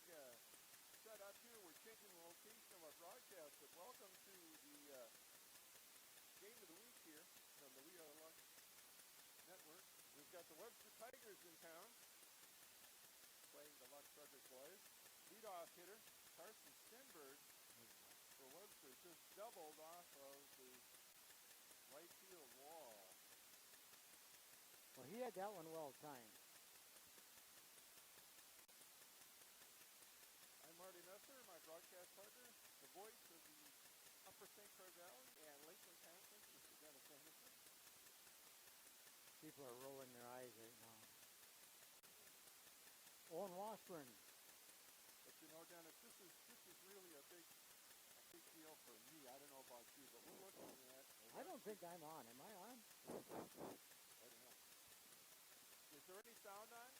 set up here. We're changing the location of our broadcast, but welcome to the game of the week here from the We Are Luck Network. We've got the Webster Tigers in town playing the Luck Truckers boys. Leadoff hitter Carson Stenberg for Webster just doubled off of the right field wall. Well, he had that one well timed. Marty Messer, my broadcast partner, the voice of the Upper St. Croix Valley and Lakeland Conference, Mr. Dennis Anderson. People are rolling their eyes right now. Owen Washburn. But you know, Dennis, this is really a big deal for me. I don't know about you, but we're looking at. I don't think I'm on. Am I on? I don't know. Is there any sound on?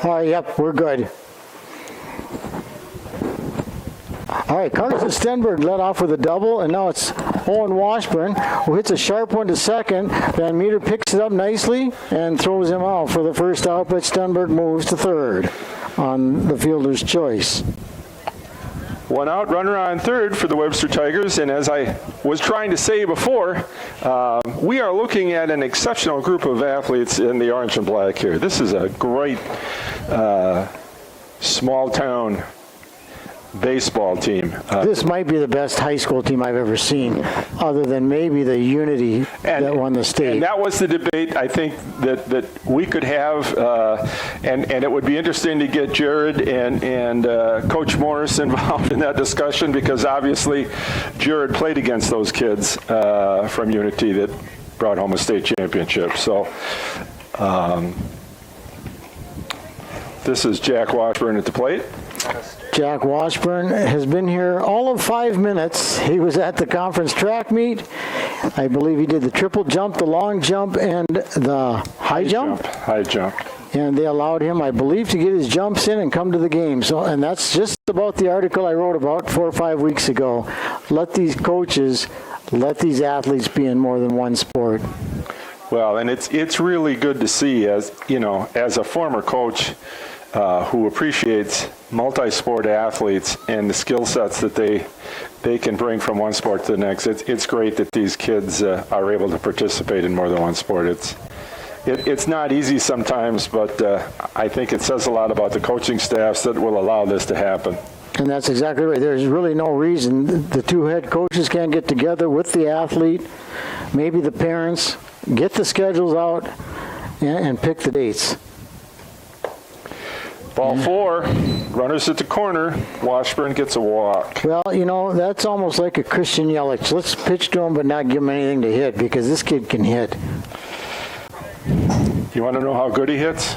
Yep, we're good. All right, Carson Stenberg led off with a double, and now it's Owen Washburn, who hits a sharp one to second. Van Meter picks it up nicely and throws him out for the first out, but Stenberg moves to third on the fielder's choice. One out, runner on third for the Webster Tigers, and as I was trying to say before, we are looking at an exceptional group of athletes in the orange and black here. This is a great small-town baseball team. This might be the best high school team I've ever seen, other than maybe the Unity that won the state. And that was the debate I think that we could have, and it would be interesting to get Jared and Coach Morris involved in that discussion, because obviously Jared played against those kids from Unity that brought home a state championship. So this is Jack Washburn at the plate. Jack Washburn has been here all of 5 minutes. He was at the conference track meet. I believe he did the triple jump, the long jump, and the high jump. High jump. And they allowed him, I believe, to get his jumps in and come to the game. So, and that's just about the article I wrote about 4 or 5 weeks ago. Let these coaches, let these athletes be in more than one sport. Well, and it's really good to see, as you know, as a former coach who appreciates multi-sport athletes and the skill sets that they can bring from one sport to the next. It's great that these kids are able to participate in more than one sport. It's not easy sometimes, but I think it says a lot about the coaching staffs that will allow this to happen. And that's exactly right. There's really no reason the two head coaches can't get together with the athlete, maybe the parents, get the schedules out, and pick the dates. Ball 4, runners at the corner. Washburn gets a walk. Well, you know, that's almost like a Christian Yelich. Let's pitch to him but not give him anything to hit, because this kid can hit. You want to know how good he hits?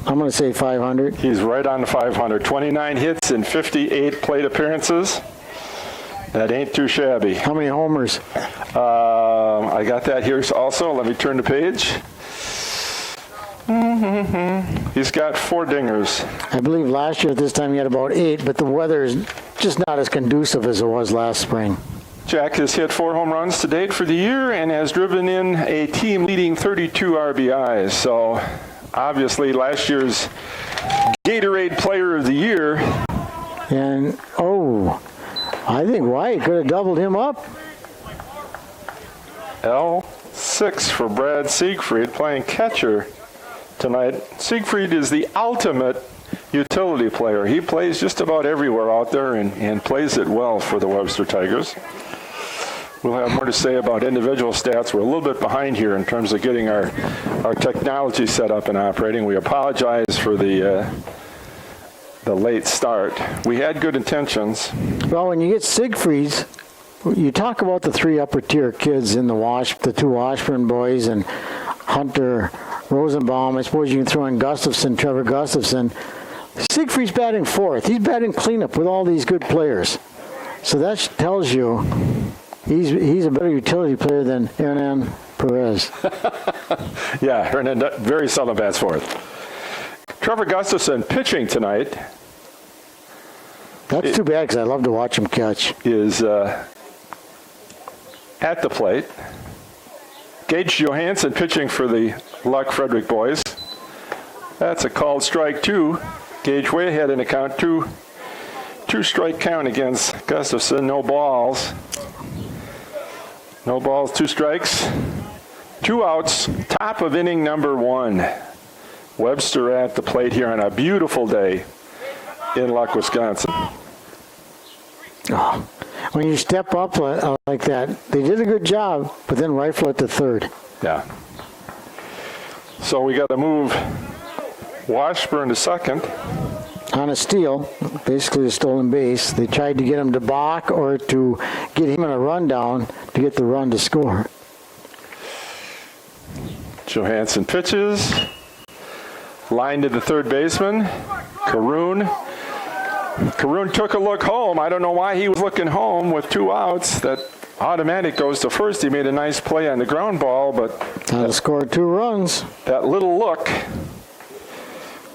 I'm going to say 500. He's right on the 500. 29 hits in 58 plate appearances. That ain't too shabby. How many homers? I got that here also. Let me turn the page. He's got 4 dingers. I believe last year at this time he had about 8, but the weather is just not as conducive as it was last spring. Jack has hit 4 home runs to date for the year and has driven in a team-leading 32 RBIs. So obviously last year's Gatorade Player of the Year. And, I think Wyatt could have doubled him up. L6 for Brad Siegfried playing catcher tonight. Siegfried is the ultimate utility player. He plays just about everywhere out there and plays it well for the Webster Tigers. We'll have more to say about individual stats. We're a little bit behind here in terms of getting our technology set up and operating. We apologize for the late start. We had good intentions. Well, when you get Siegfried's, you talk about the 3 upper-tier kids in the 2 Washburn boys and Hunter Rosenbaum. I suppose you can throw in Trevor Gustafson. Siegfried's batting fourth. He's batting cleanup with all these good players. So that tells you he's a better utility player than Hernan Perez. Yeah, Hernan very seldom bats fourth. Trevor Gustafson pitching tonight. That's too bad because I love to watch him catch. Is at the plate. Gage Johansson pitching for the Luck Frederick boys. That's a called strike two. Gage way ahead in the count. Two strike count against Gustafson. No balls. No balls, 2 strikes. 2 outs. Top of inning number 1. Webster at the plate here on a beautiful day in Luck, Wisconsin. Oh, when you step up like that, they did a good job, but then rifle at the third. Yeah. So we got to move Washburn to second. On a steal, basically a stolen base. They tried to get him to balk or to get him in a rundown to get the run to score. Johansson pitches. Line to the third baseman. Caroon took a look home. I don't know why he was looking home with 2 outs. That automatic goes to first. He made a nice play on the ground ball, but scored 2 runs. That little look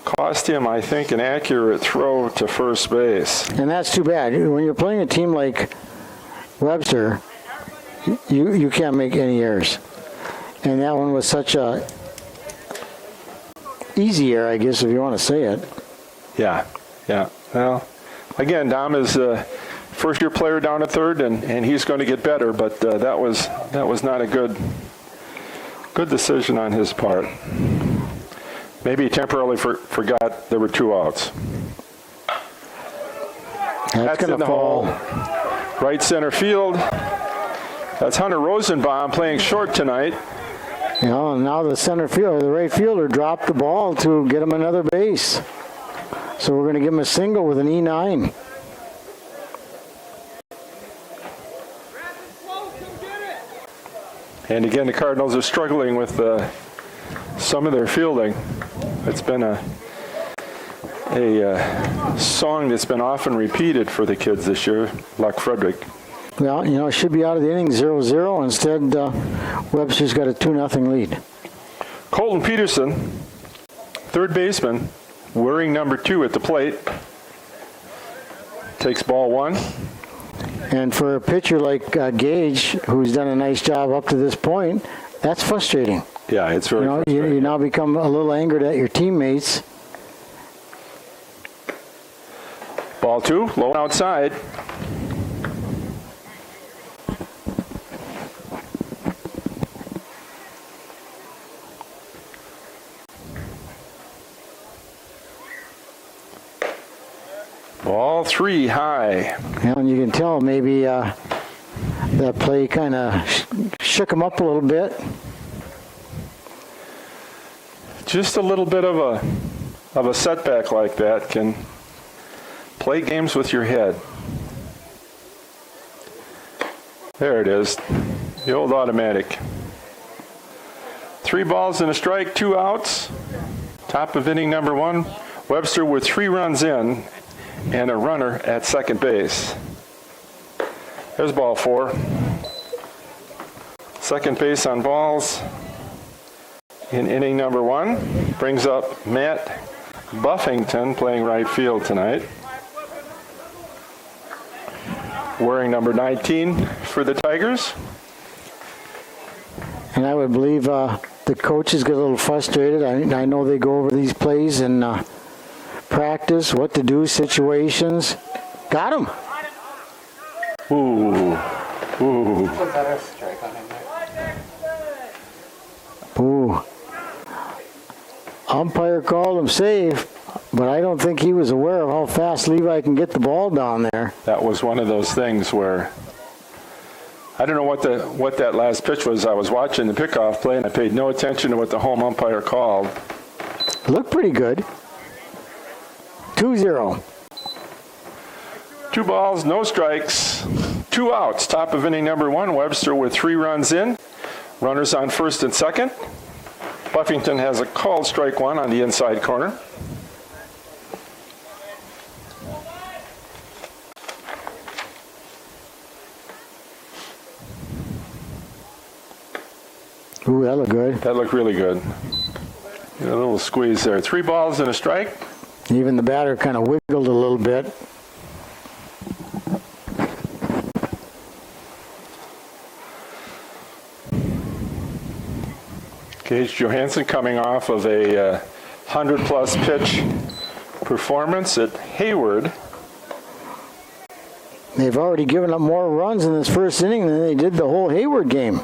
cost him, I think, an accurate throw to first base. And that's too bad. When you're playing a team like Webster, you can't make any errors. And that one was such a easy error, I guess, if you want to say it. Yeah. Well, again, Dom is a first-year player down at third, and he's going to get better, but that was not a good decision on his part. Maybe he temporarily forgot there were 2 outs. That's going to fall. Right center field. That's Hunter Rosenbaum playing short tonight. You know, and now the center fielder, the right fielder, dropped the ball to get him another base. So we're going to give him a single with an E9. And again, the Cardinals are struggling with some of their fielding. It's been a song that's been often repeated for the kids this year, Luck Frederick. Well, you know, it should be out of the inning 0-0. Instead, Webster's got a 2-0 lead. Colton Peterson, third baseman, wearing number 2 at the plate. Takes ball 1. And for a pitcher like Gage, who's done a nice job up to this point, that's frustrating. Yeah, it's very frustrating. You now become a little angered at your teammates. Ball 2, low outside. Ball 3 high. And you can tell maybe that play kind of shook him up a little bit. Just a little bit of a setback like that can play games with your head. There it is, the old automatic. 3 balls and a strike, 2 outs. Top of inning number 1. Webster with 3 runs in and a runner at second base. There's ball 4. Second base on balls in inning number 1. Brings up Matt Buffington playing right field tonight. Wearing number 19 for the Tigers. And I would believe the coaches get a little frustrated. I know they go over these plays in practice, what to do, situations. Got him. Ooh. Ooh. Umpire called him safe, but I don't think he was aware of how fast Levi can get the ball down there. That was one of those things where I don't know what that last pitch was. I was watching the pickoff play and I paid no attention to what the home umpire called. Looked pretty good. 2-0. 2 balls, no strikes, 2 outs. Top of inning number 1. Webster with 3 runs in. Runners on first and second. Buffington has a called strike 1 on the inside corner. Ooh, that looked good. That looked really good. A little squeeze there. 3 balls and a strike. Even the batter kind of wiggled a little bit. Gage Johansson coming off of a 100-plus pitch performance at Hayward. They've already given up more runs in this first inning than they did the whole Hayward game.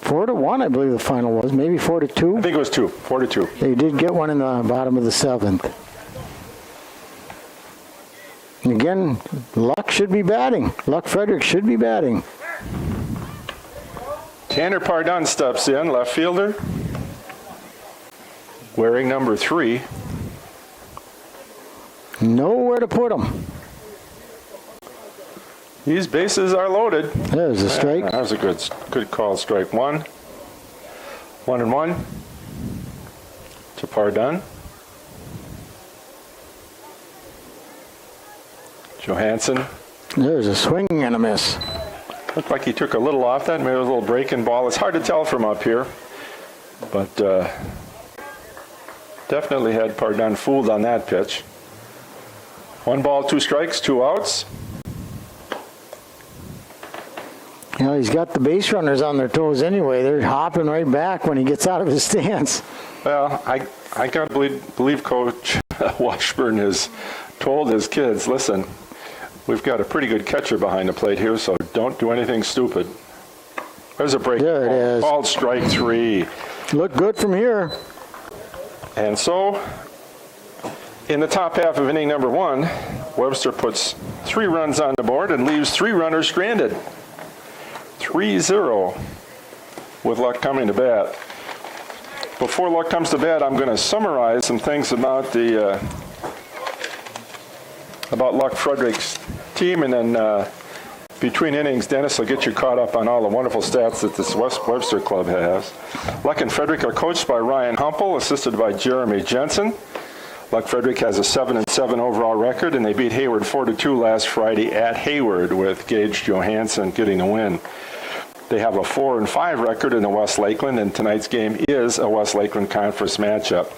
4-1, I believe the final was. Maybe 4-2. I think it was 4-2. They did get one in the bottom of the 7th. And again, Luck should be batting. Luck Frederick should be batting. Tanner Pardun steps in, left fielder, wearing number 3. Nowhere to put him. These bases are loaded. There's a strike. That was a good call. Strike 1. 1-1 to Pardun. Johansson. There's a swing and a miss. Looked like he took a little off that, maybe a little breaking ball. It's hard to tell from up here, but definitely had Pardun fooled on that pitch. 1 ball, 2 strikes, 2 outs. You know, he's got the base runners on their toes anyway. They're hopping right back when he gets out of his stance. Well, I gotta believe Coach Washburn has told his kids, listen, we've got a pretty good catcher behind the plate here, so don't do anything stupid. There's a break. There it is. Called strike 3. Look good from here. And so, in the top half of inning number 1, Webster puts 3 runs on the board and leaves 3 runners stranded. 3-0 with Luck coming to bat. Before Luck comes to bat, I'm going to summarize some things about Luck Frederick's team, and then between innings, Dennis will get you caught up on all the wonderful stats that this Webster club has. Luck and Frederick are coached by Ryan Humpel, assisted by Jeremy Jensen. Luck Frederick has a 7-7 overall record, and they beat Hayward 4-2 last Friday at Hayward with Gage Johansson getting the win. They have a 4-5 record in the West Lakeland, and tonight's game is a West Lakeland Conference matchup.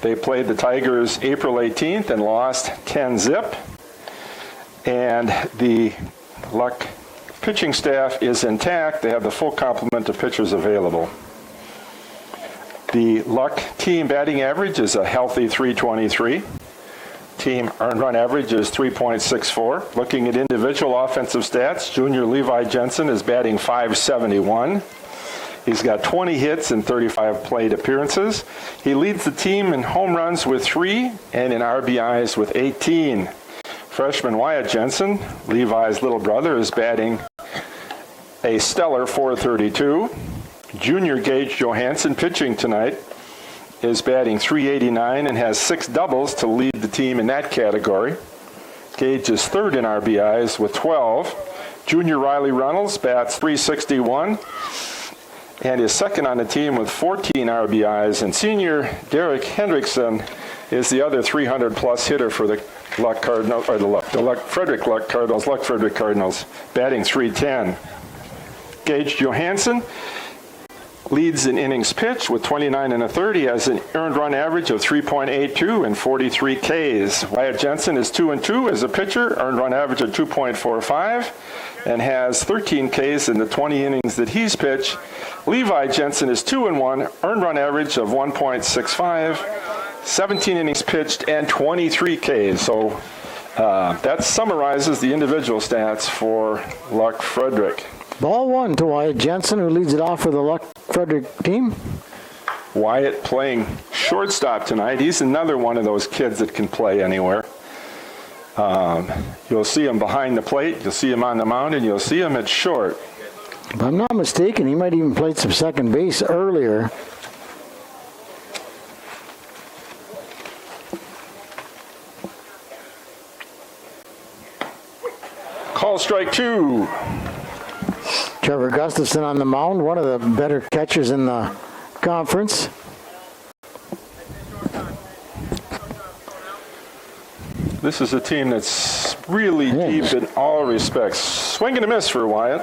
They played the Tigers April 18th and lost 10-zip. And the Luck pitching staff is intact. They have the full complement of pitchers available. The Luck team batting average is a healthy .323. Team earned run average is 3.64. Looking at individual offensive stats, junior Levi Jensen is batting .571. He's got 20 hits and 35 plate appearances. He leads the team in home runs with 3 and in RBIs with 18. Freshman Wyatt Jensen, Levi's little brother, is batting a stellar .432. Junior Gage Johansson, pitching tonight, is batting .389 and has 6 doubles to lead the team in that category. Gage is 3rd in RBIs with 12. Junior Riley Reynolds bats .361 and is 2nd on the team with 14 RBIs. And senior Derek Hendrickson is the other 300-plus hitter for the Luck Cardinals, or the Luck Frederick Luck Cardinals, Luck Frederick Cardinals, batting .310. Gage Johansson leads in innings pitched with 29 1/3. He has an earned run average of 3.82 and 43 Ks. Wyatt Jensen is 2-2 as a pitcher, earned run average of 2.45, and has 13 Ks in the 20 innings that he's pitched. Levi Jensen is 2-1, earned run average of 1.65, 17 innings pitched, and 23 Ks. So that summarizes the individual stats for Luck Frederick. Ball 1 to Wyatt Jensen, who leads it off for the Luck Frederick team. Wyatt playing shortstop tonight. He's another one of those kids that can play anywhere. You'll see him behind the plate, you'll see him on the mound, and you'll see him at short. If I'm not mistaken, he might even played some second base earlier. Call strike 2. Trevor Gustafson on the mound, one of the better catchers in the conference. This is a team that's really deep in all respects. Swing and a miss for Wyatt.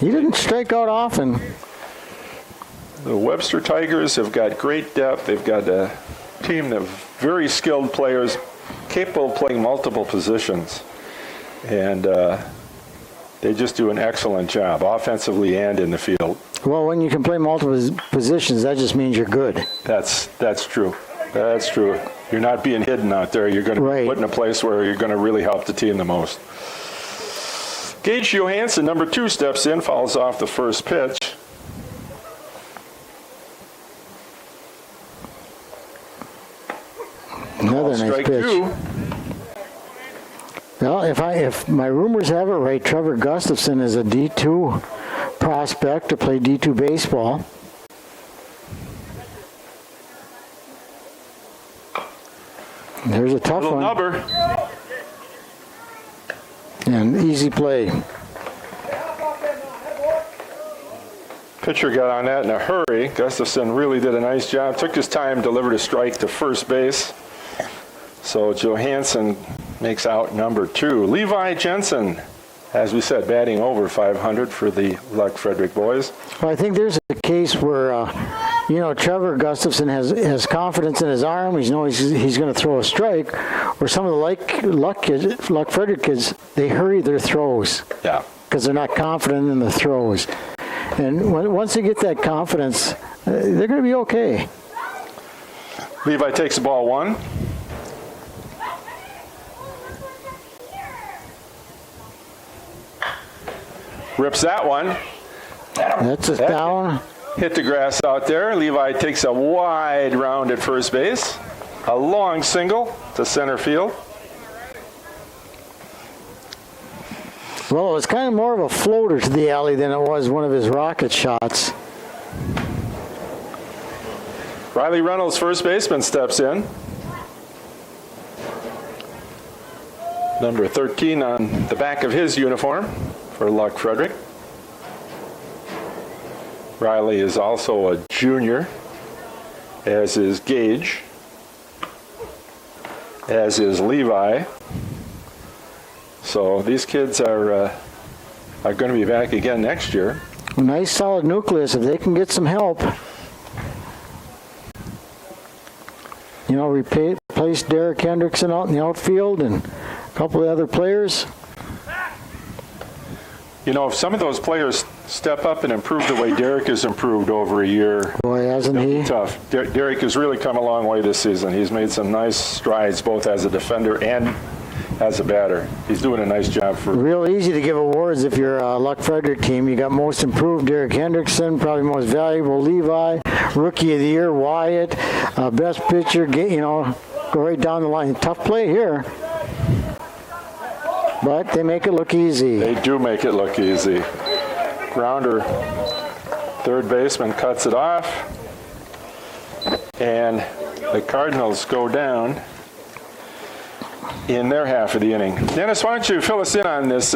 He didn't strike out often. The Webster Tigers have got great depth. They've got a team of very skilled players capable of playing multiple positions. And they just do an excellent job, offensively and in the field. Well, when you can play multiple positions, that just means you're good. That's true. That's true. You're not being hidden out there. You're going to be put in a place where you're going to really help the team the most. Gage Johansson, number 2, steps in, fouls off the first pitch. Another nice strike pitch. 2. Well, if my rumors have it right, Trevor Gustafson is a D2 prospect to play D2 baseball. There's a tough one. Number. And easy play. Pitcher got on that in a hurry. Gustafson really did a nice job. Took his time, delivered a strike to first base. So Johansson makes out number 2. Levi Jensen, as we said, batting over 500 for the Luck Frederick boys. Well, I think there's a case where, Trevor Gustafson has confidence in his arm. He knows he's going to throw a strike. Where some of the Luck Frederick kids, they hurry their throws. Yeah. Because they're not confident in the throws. And once they get that confidence, they're going to be okay. Levi takes the ball 1. Rips that one. That's a down. Hit the grass out there. Levi takes a wide round at first base. A long single to center field. Well, it was kind of more of a floater to the alley than it was one of his rocket shots. Riley Reynolds, first baseman, steps in. Number 13 on the back of his uniform for Luck Frederick. Riley is also a junior, as is Gage, as is Levi. So these kids are going to be back again next year. Nice solid nucleus if they can get some help. Replace Derek Hendrickson out in the outfield and a couple of other players. If some of those players step up and improve the way Derek has improved over a year. Boy, hasn't he? Tough. Derek has really come a long way this season. He's made some nice strides both as a defender and as a batter. He's doing a nice job for. Real easy to give awards if you're a Luck Frederick team. You got most improved Derek Hendrickson, probably most valuable Levi, Rookie of the Year Wyatt, best pitcher. Go right down the line. Tough play here, but they make it look easy. They do make it look easy. Grounder, third baseman cuts it off, and the Cardinals go down in their half of the inning. Dennis, why don't you fill us in on this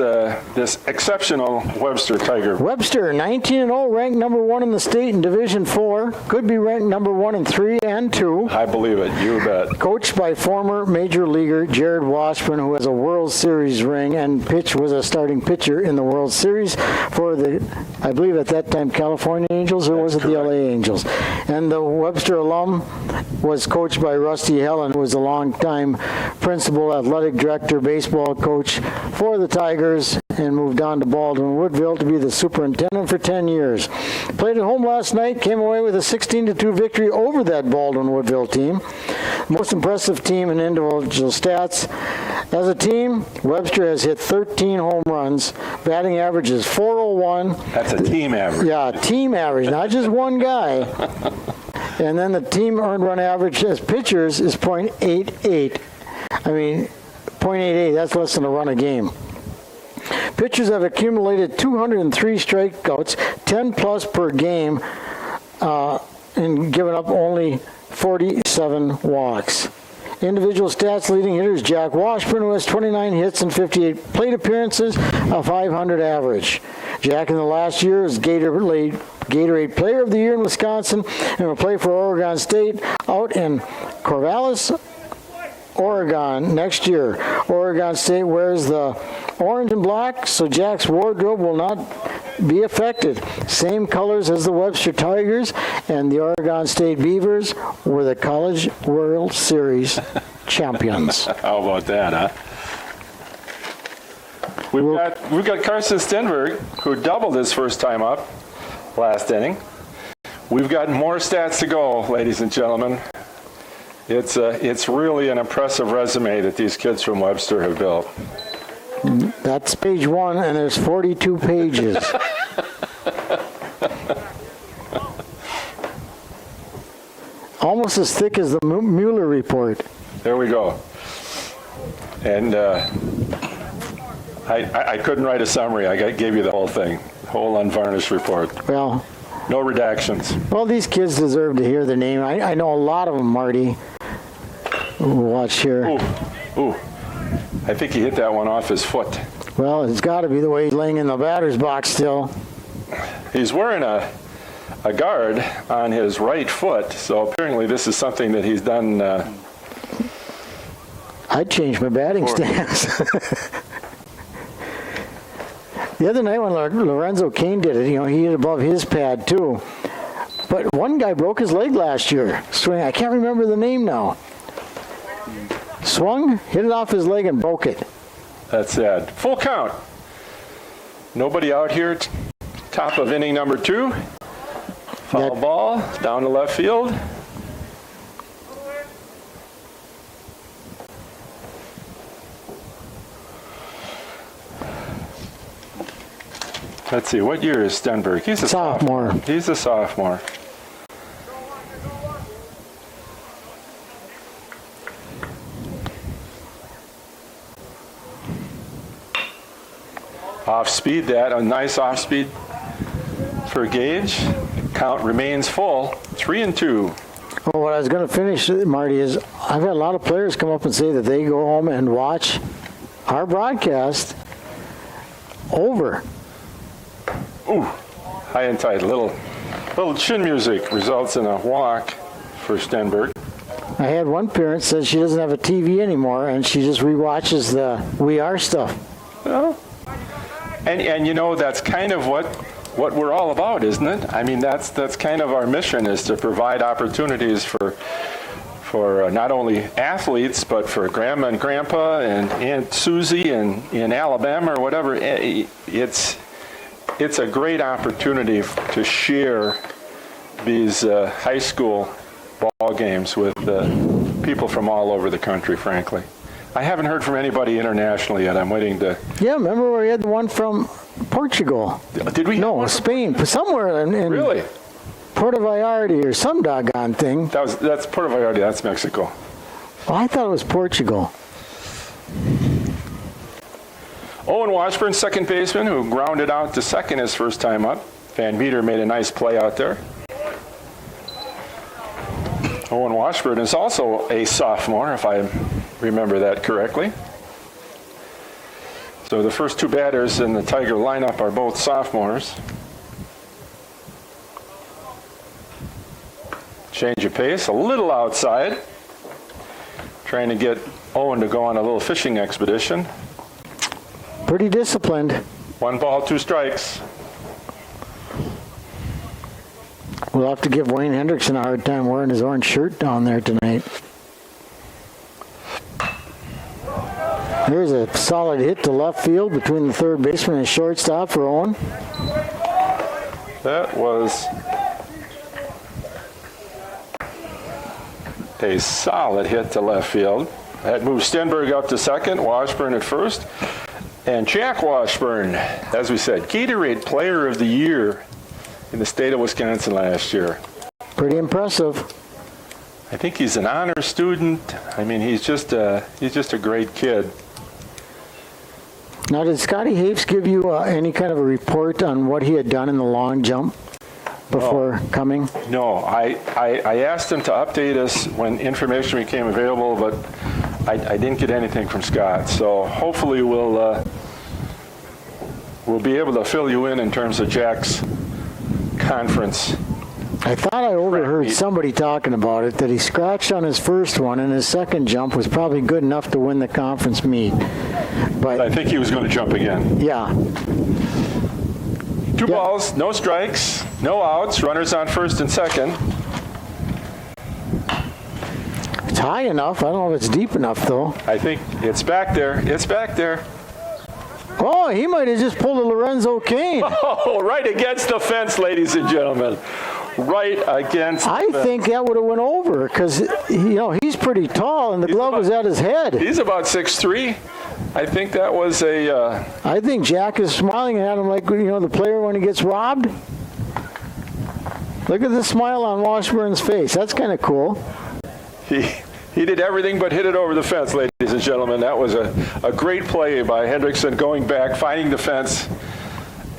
exceptional Webster Tiger? Webster, 19-0, ranked number 1 in the state in Division 4. Could be ranked number 1 in 3 and 2. I believe it. You bet. Coached by former major leaguer Jared Washburn, who has a World Series ring and was a starting pitcher in the World Series for the, I believe at that time, California Angels, or was it the LA Angels? And the Webster alum was coached by Rusty Helen, who was a longtime principal, athletic director, baseball coach for the Tigers, and moved on to Baldwin Woodville to be the superintendent for 10 years. Played at home last night, came away with a 16-2 victory over that Baldwin Woodville team. Most impressive team in individual stats. As a team, Webster has hit 13 home runs. Batting average is .401. That's a team average. Yeah, team average, not just one guy. And then the team earned run average as pitchers is .88. I mean, .88, that's less than a run a game. Pitchers have accumulated 203 strikeouts, 10 plus per game, and given up only 47 walks. Individual stats, leading hitters Jack Washburn, who has 29 hits and 58 plate appearances, a .500 average. Jack in the last year is Gatorade Player of the Year in Wisconsin and will play for Oregon State out in Corvallis, Oregon next year. Oregon State wears the orange and black, so Jack's wardrobe will not be affected. Same colors as the Webster Tigers and the Oregon State Beavers were the College World Series champions. How about that, huh? We've got Carson Stenberg, who doubled his first time up last inning. We've got more stats to go, ladies and gentlemen. It's really an impressive resume that these kids from Webster have built. That's page 1, and there's 42 pages. Almost as thick as the Mueller report. There we go. And I couldn't write a summary. I gave you the whole thing, whole unvarnished report. Well, no redactions. Well, these kids deserve to hear the name. I know a lot of them, Marty. Watch here. Ooh. I think he hit that one off his foot. Well, it's got to be the way he's laying in the batter's box still. He's wearing a guard on his right foot, so apparently this is something that he's done. I'd change my batting stance. The other night when Lorenzo Kane did it, he hit above his pad too. But one guy broke his leg last year. Swing. I can't remember the name now. Swung, hit it off his leg, and broke it. That's sad. Full count. Nobody out here. Top of inning number 2. Foul ball down to left field. Let's see, what year is Stenberg? He's a sophomore. He's a sophomore. Off speed, a nice off speed for Gage. Count remains full, 3-2. Well, what I was going to finish, Marty, is I've had a lot of players come up and say that they go home and watch our broadcast over. Ooh, high and tight. Little chin music results in a walk for Stenberg. I had one parent said she doesn't have a TV anymore, and she just rewatches the We Are stuff. Well, and that's kind of what we're all about, isn't it? I mean, that's kind of our mission, is to provide opportunities for not only athletes, but for grandma and grandpa and Aunt Susie in Alabama or whatever. It's a great opportunity to share these high school ball games with people from all over the country, frankly. I haven't heard from anybody internationally yet. I'm waiting to... Yeah, remember we had the one from Portugal? Did we? No, Spain. Somewhere in really? Puerto Vallarta or some doggone thing. That's Puerto Vallarta. That's Mexico. Well, I thought it was Portugal. Owen Washburn, second baseman, who grounded out to second his first time up. Van Meter made a nice play out there. Owen Washburn is also a sophomore, if I remember that correctly. So the first 2 batters in the Tiger lineup are both sophomores. Change of pace, a little outside. Trying to get Owen to go on a little fishing expedition. Pretty disciplined. 1 ball, 2 strikes. We'll have to give Wayne Hendrickson a hard time wearing his orange shirt down there tonight. There's a solid hit to left field between the third baseman and shortstop for Owen. That was a solid hit to left field. That moves Stenberg up to second, Washburn at first. And Jack Washburn, as we said, Gatorade Player of the Year in the state of Wisconsin last year. Pretty impressive. I think he's an honor student. I mean, he's just a great kid. Now, did Scotty Hapes give you any kind of a report on what he had done in the long jump before coming? No, I asked him to update us when information became available, but I didn't get anything from Scott. So hopefully we'll be able to fill you in terms of Jack's conference. I thought I overheard somebody talking about it, that he scratched on his first one, and his second jump was probably good enough to win the conference meet. But I think he was going to jump again. Yeah. 2 Two balls, no strikes, no outs, runners on first and second. It's high enough. I don't know if it's deep enough, though. I think it's back there. It's back there. Oh, he might have just pulled a Lorenzo Kane. Oh, right against the fence, ladies and gentlemen. Right against I the fence. think that would have went over because, he's pretty tall and the glove was at his head. He's about 6'3". I think that was a... I think Jack is smiling at him like, the player when he gets robbed. Look at the smile on Washburn's face. That's kind of cool. He did everything but hit it over the fence, ladies and gentlemen. That was a great play by Hendrickson, going back, finding the fence,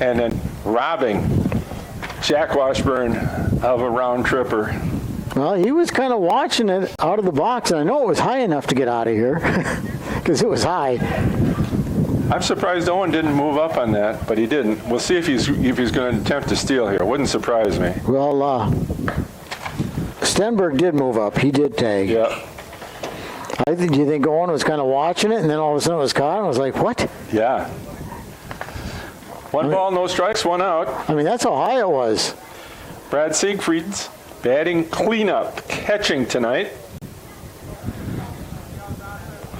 and then robbing Jack Washburn of a round tripper. Well, he was kind of watching it out of the box, and I know it was high enough to get out of here because it was high. I'm surprised Owen didn't move up on that, but he didn't. We'll see if he's going to attempt to steal here. Wouldn't surprise me. Well, Stenberg did move up. He did tag. Yeah. Do you think Owen was kind of watching it, and then all of a sudden it was caught, and I was like, what? Yeah. One ball, no strikes, one out. I mean, that's how high it was. Brad Siegfried's batting cleanup, catching tonight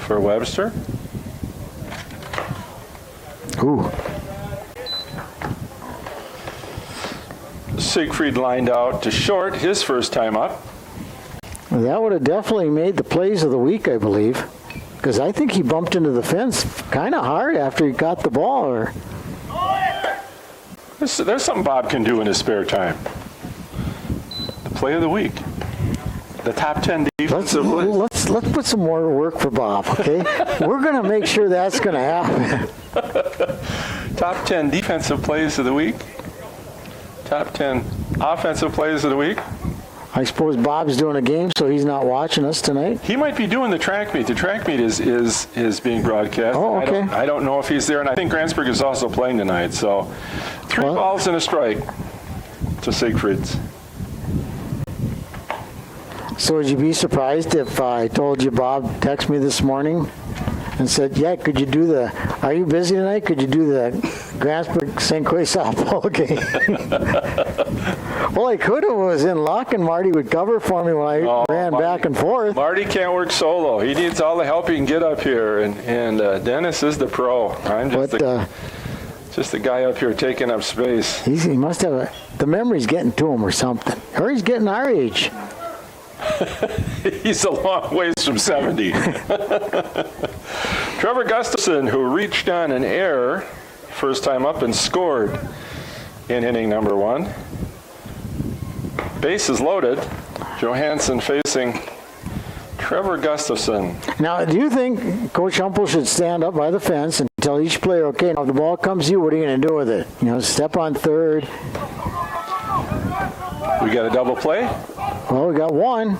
for Webster. Ooh. Siegfried lined out to short his first time up. That would have definitely made the plays of the week, I believe, because I think he bumped into the fence kind of hard after he got the ball. Or there's something Bob can do in his spare time. The play of the week. The top 10 defensive plays. Let's put some more work for Bob, okay? We're going to make sure that's going to happen. Top 10 defensive plays of the week. Top 10 offensive plays of the week. I suppose Bob's doing a game, so he's not watching us tonight. He might be doing the track meet. The track meet is being broadcast. Oh, okay. I don't know if he's there, and I think Gransburg is also playing tonight. So, 3 balls and a strike to Siegfried's. So would you be surprised if I told you Bob texted me this morning and said, yeah, are you busy tonight? Could you do the Gransburg St. Croix softball game? Well, I could have. Was in luck, and Marty would cover for me when I ran back and forth. Marty can't work solo. He needs all the help he can get up here, and Dennis is the pro. I'm just the guy up here taking up space. He must have the memory's getting to him or something. Or he's getting our age. He's a long ways from 70. Trevor Gustafson, who reached on an error first time up and scored in inning number 1. Base is loaded. Johansson facing Trevor Gustafson. Now, do you think Coach Humpel should stand up by the fence and tell each player, okay, now if the ball comes to you, what are you going to do with it? Step on third. We got a double play. Well, we got one.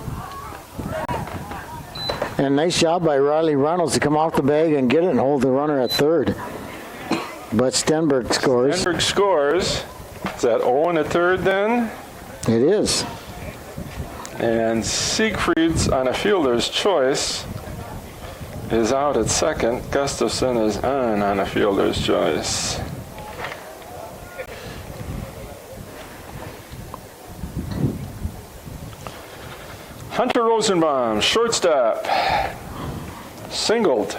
And nice job by Riley Reynolds to come off the bag and get it and hold the runner at third. But Stenberg scores. Stenberg scores. Is that Owen at third then? It is. And Siegfried's on a fielder's choice is out at second. Gustafson is on a fielder's choice. Hunter Rosenbaum, shortstop, singled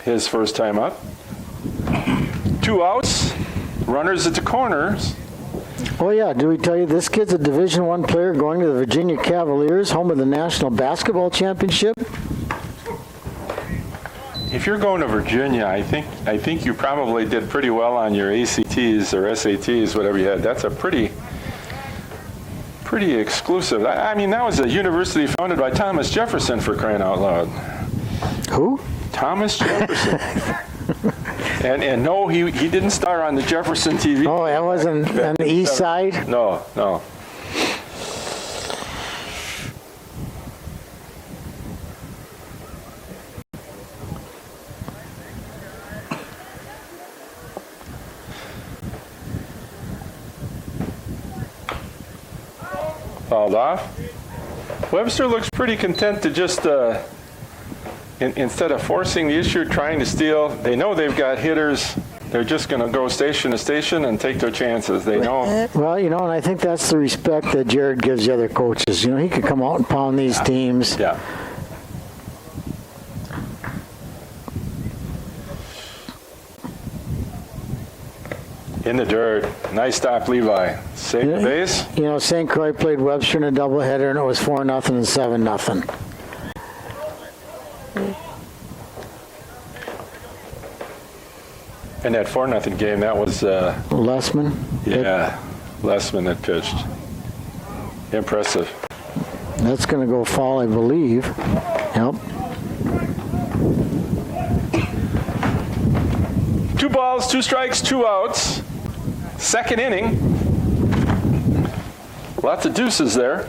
his first time up. 2 outs, runners at the corners. Oh yeah, do we tell you this kid's a Division I player going to the Virginia Cavaliers, home of the National Basketball Championship? If you're going to Virginia, I think you probably did pretty well on your ACTs or SATs, whatever you had. That's a pretty exclusive. I mean, that was a university founded by Thomas Jefferson, for crying out loud. Who? Thomas Jefferson. and no, he didn't star on the Jefferson TV. Oh, that wasn't on the east side? No. Fouled off. Webster looks pretty content to just, instead of forcing the issue, trying to steal. They know they've got hitters They're just going to go station to station and take their chances. They know. Well, and I think that's the respect that Jared gives the other coaches. He could come out and pound these teams. Yeah. In the dirt. Nice stop, Levi. Save the base. St. Croix played Webster in a doubleheader, and it was 4-0 and 7-0. In that 4-0 game, that was... Lessman? Yeah, Lessman that pitched. Impressive. That's going to go foul, I believe. Yep. 2 balls, 2 strikes, 2 outs. Second inning. Lots of deuces there.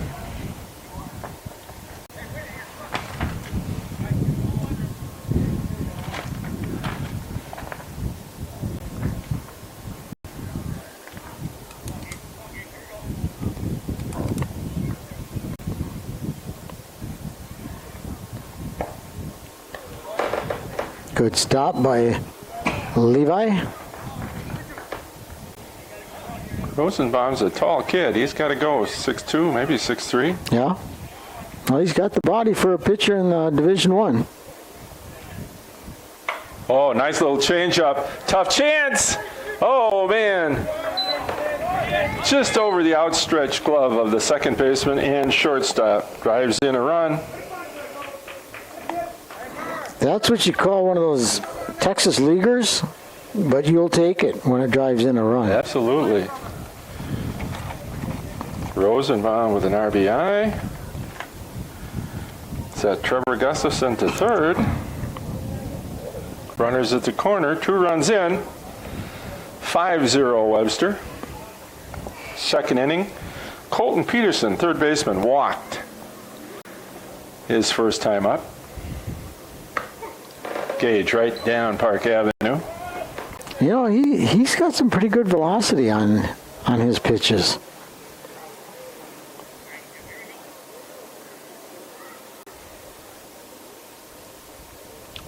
Good stop by Levi. Rosenbaum's a tall kid. He's got to go 6'2", maybe 6'3". Yeah. Well, he's got the body for a pitcher in Division I. Oh, nice little changeup. Tough chance. Oh, man. Just over the outstretched glove of the second baseman and shortstop. Drives in a run. That's what you call one of those Texas leaguers, but you'll take it when it drives in a run. Absolutely. Rosenbaum with an RBI. Set Trevor Gustafson to third. Runners at the corner, 2 runs in. 5-0 Webster. Second inning. Colton Peterson, third baseman, walked his first time up. Gage right down Park Avenue. He's got some pretty good velocity on his pitches.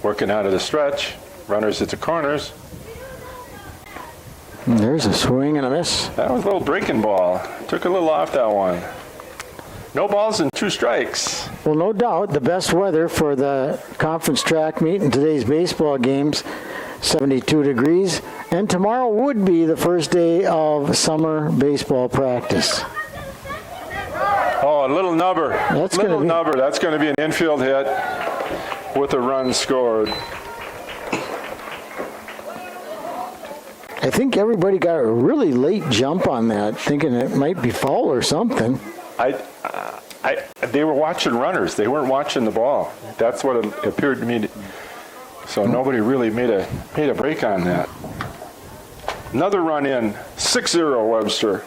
Working out of the stretch. Runners at the corners. And there's a swing and a miss. That was a little breaking ball. Took a little off that one. No balls and 2 strikes. Well, no doubt, the best weather for the conference track meet in today's baseball games, 72 degrees. And tomorrow would be the first day of summer baseball practice. Oh, a little nubber. That's going to be an infield hit with a run scored. I think everybody got a really late jump on that, thinking it might be foul or something. They were watching runners. They weren't watching the ball. That's what it appeared to me. So nobody really made a break on that. Another run in, 6-0 Webster.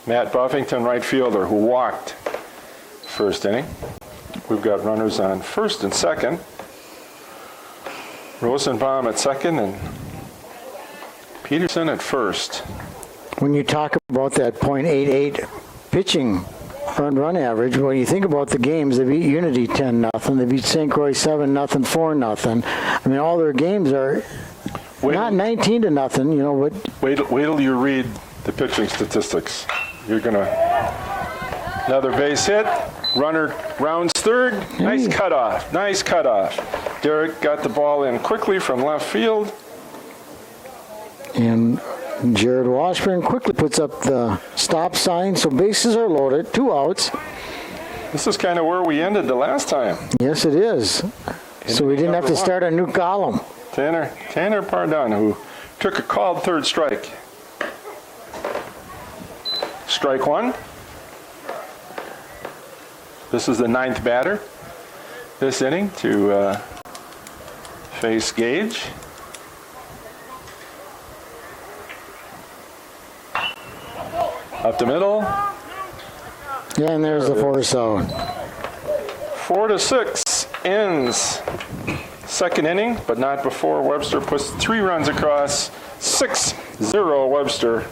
Matt Buffington, right fielder, who walked first inning. We've got runners on first and second. Rosenbaum at second and Peterson at first. When you talk about that .88 pitching run average, when you think about the games, they beat Unity 10-0, they beat St. Croix 7-0, 4-0. I mean, all their games are not 19-0, but wait till you read the pitching statistics. You're gonna another base hit. Runner rounds third. Nice cutoff. Nice cutoff. Derek got the ball in quickly from left field. And Jared Washburn quickly puts up the stop sign, so bases are loaded, 2 outs. This is kind of where we ended the last time. Yes, it is. So we didn't have to start a new column. Tanner Pardon, who took a called third strike. Strike 1. This is the 9th batter this inning to face Gage. Up the middle. Yeah, and there's the force out. 4-6 ends second inning, but not before Webster puts 3 runs across. 6-0 Webster.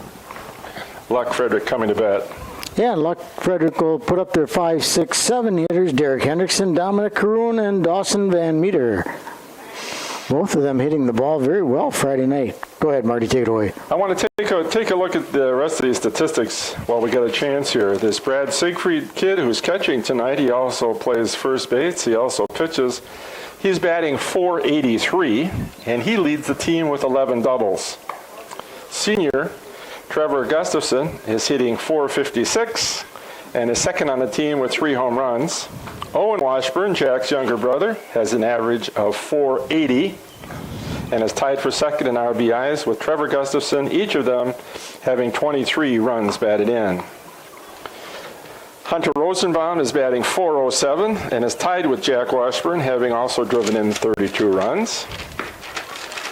Luck Frederick coming to bat. Yeah, Luck Frederick will put up their 5, 6, 7 hitters. Derek Hendrickson, Dominic Caroon, and Dawson Van Meter. Both of them hitting the ball very well Friday night. Go ahead, Marty, take it away. I want to take a look at the rest of these statistics while we get a chance here. This Brad Siegfried kid who's catching tonight, he also plays first base. He also pitches. He's batting .483, and he leads the team with 11 doubles. Senior Trevor Gustafson is hitting .456 and is second on the team with 3 home runs. Owen Washburn, Jack's younger brother, has an average of .480 and is tied for second in RBIs with Trevor Gustafson, each of them having 23 runs batted in. Hunter Rosenbaum is batting .407 and is tied with Jack Washburn, having also driven in 32 runs.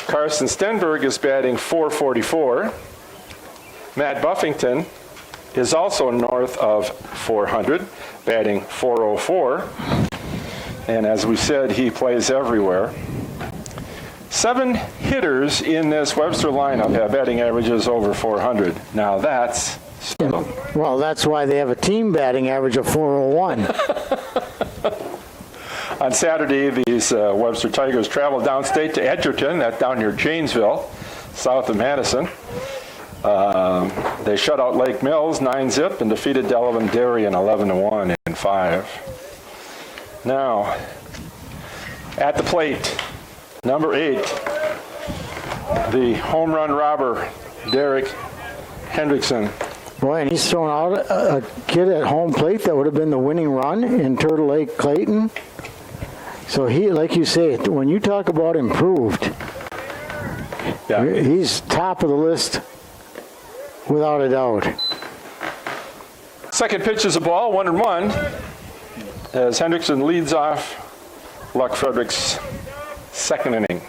Carson Stenberg is batting .444. Matt Buffington is also north of 400, batting .404. And as we said, he plays everywhere. 7 hitters in this Webster lineup have batting averages over 400. Now that's still. Well, that's why they have a team batting average of 401. On Saturday, these Webster Tigers traveled downstate to Edgerton, that's down near Janesville, south of Madison. They shut out Lake Mills 9-zip and defeated Delavan Darien 11-1 in 5. Now, at the plate, number 8, the home run robber, Derek Hendrickson. Boy, and he's thrown out a kid at home plate that would have been the winning run in Turtle Lake Clayton. So he, like you say, when you talk about improved, Yeah. he's top of the list without a doubt. Second pitch is a ball, 1-1, as Hendrickson leads off Luck Frederick's second inning.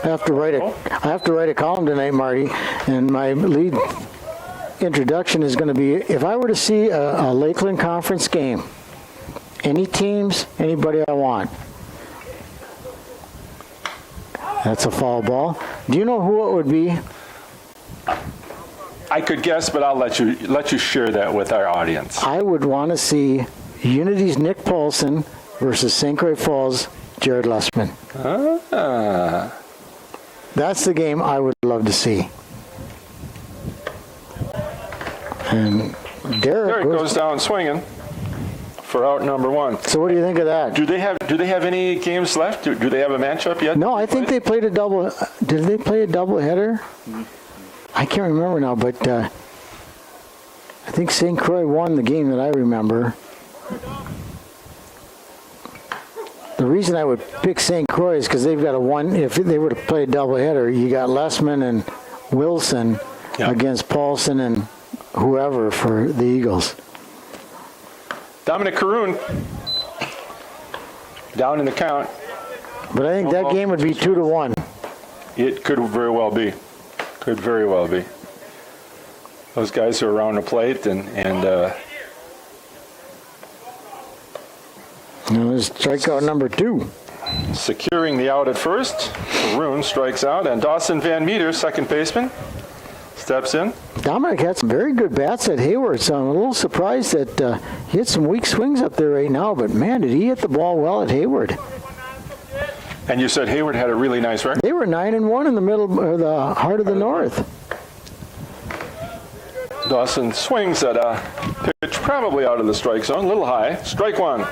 I have to write a column tonight, Marty, and my lead introduction is going to be, if I were to see a Lakeland Conference game, any teams, anybody I want. That's a foul ball. Do you know who it would be? I could guess, but I'll let you share that with our audience. I would want to see Unity's Nick Paulson versus St. Croix Falls' Jared Lustman. That's the game I would love to see. And Derek goes down swinging for out number 1. So what do you think of that? Do they have any games left? Do they have a matchup yet? No, I think they played a double. Did they play a double header? I can't remember now, but I think St. Croix won the game that I remember. The reason I would pick St. Croix is because they've got a one. If they would have played a doubleheader, you got Lessman and Wilson against Paulson and whoever for the Eagles. Dominic Caroon down in the count. But I think that game would be 2-1. It could very well be. Could very well be. Those guys are around the plate and there's strikeout number 2. securing the out at first. Caroon strikes out, and Dawson Van Meter, second baseman, steps in. Dominic had some very good bats at Hayward, so I'm a little surprised that he had some weak swings up there right now, but man, did he hit the ball well at Hayward. And you said Hayward had a really nice record? They were 9-1 in the middle, or the heart of the North. Dawson swings at a pitch probably out of the strike zone, a little high. Strike 1.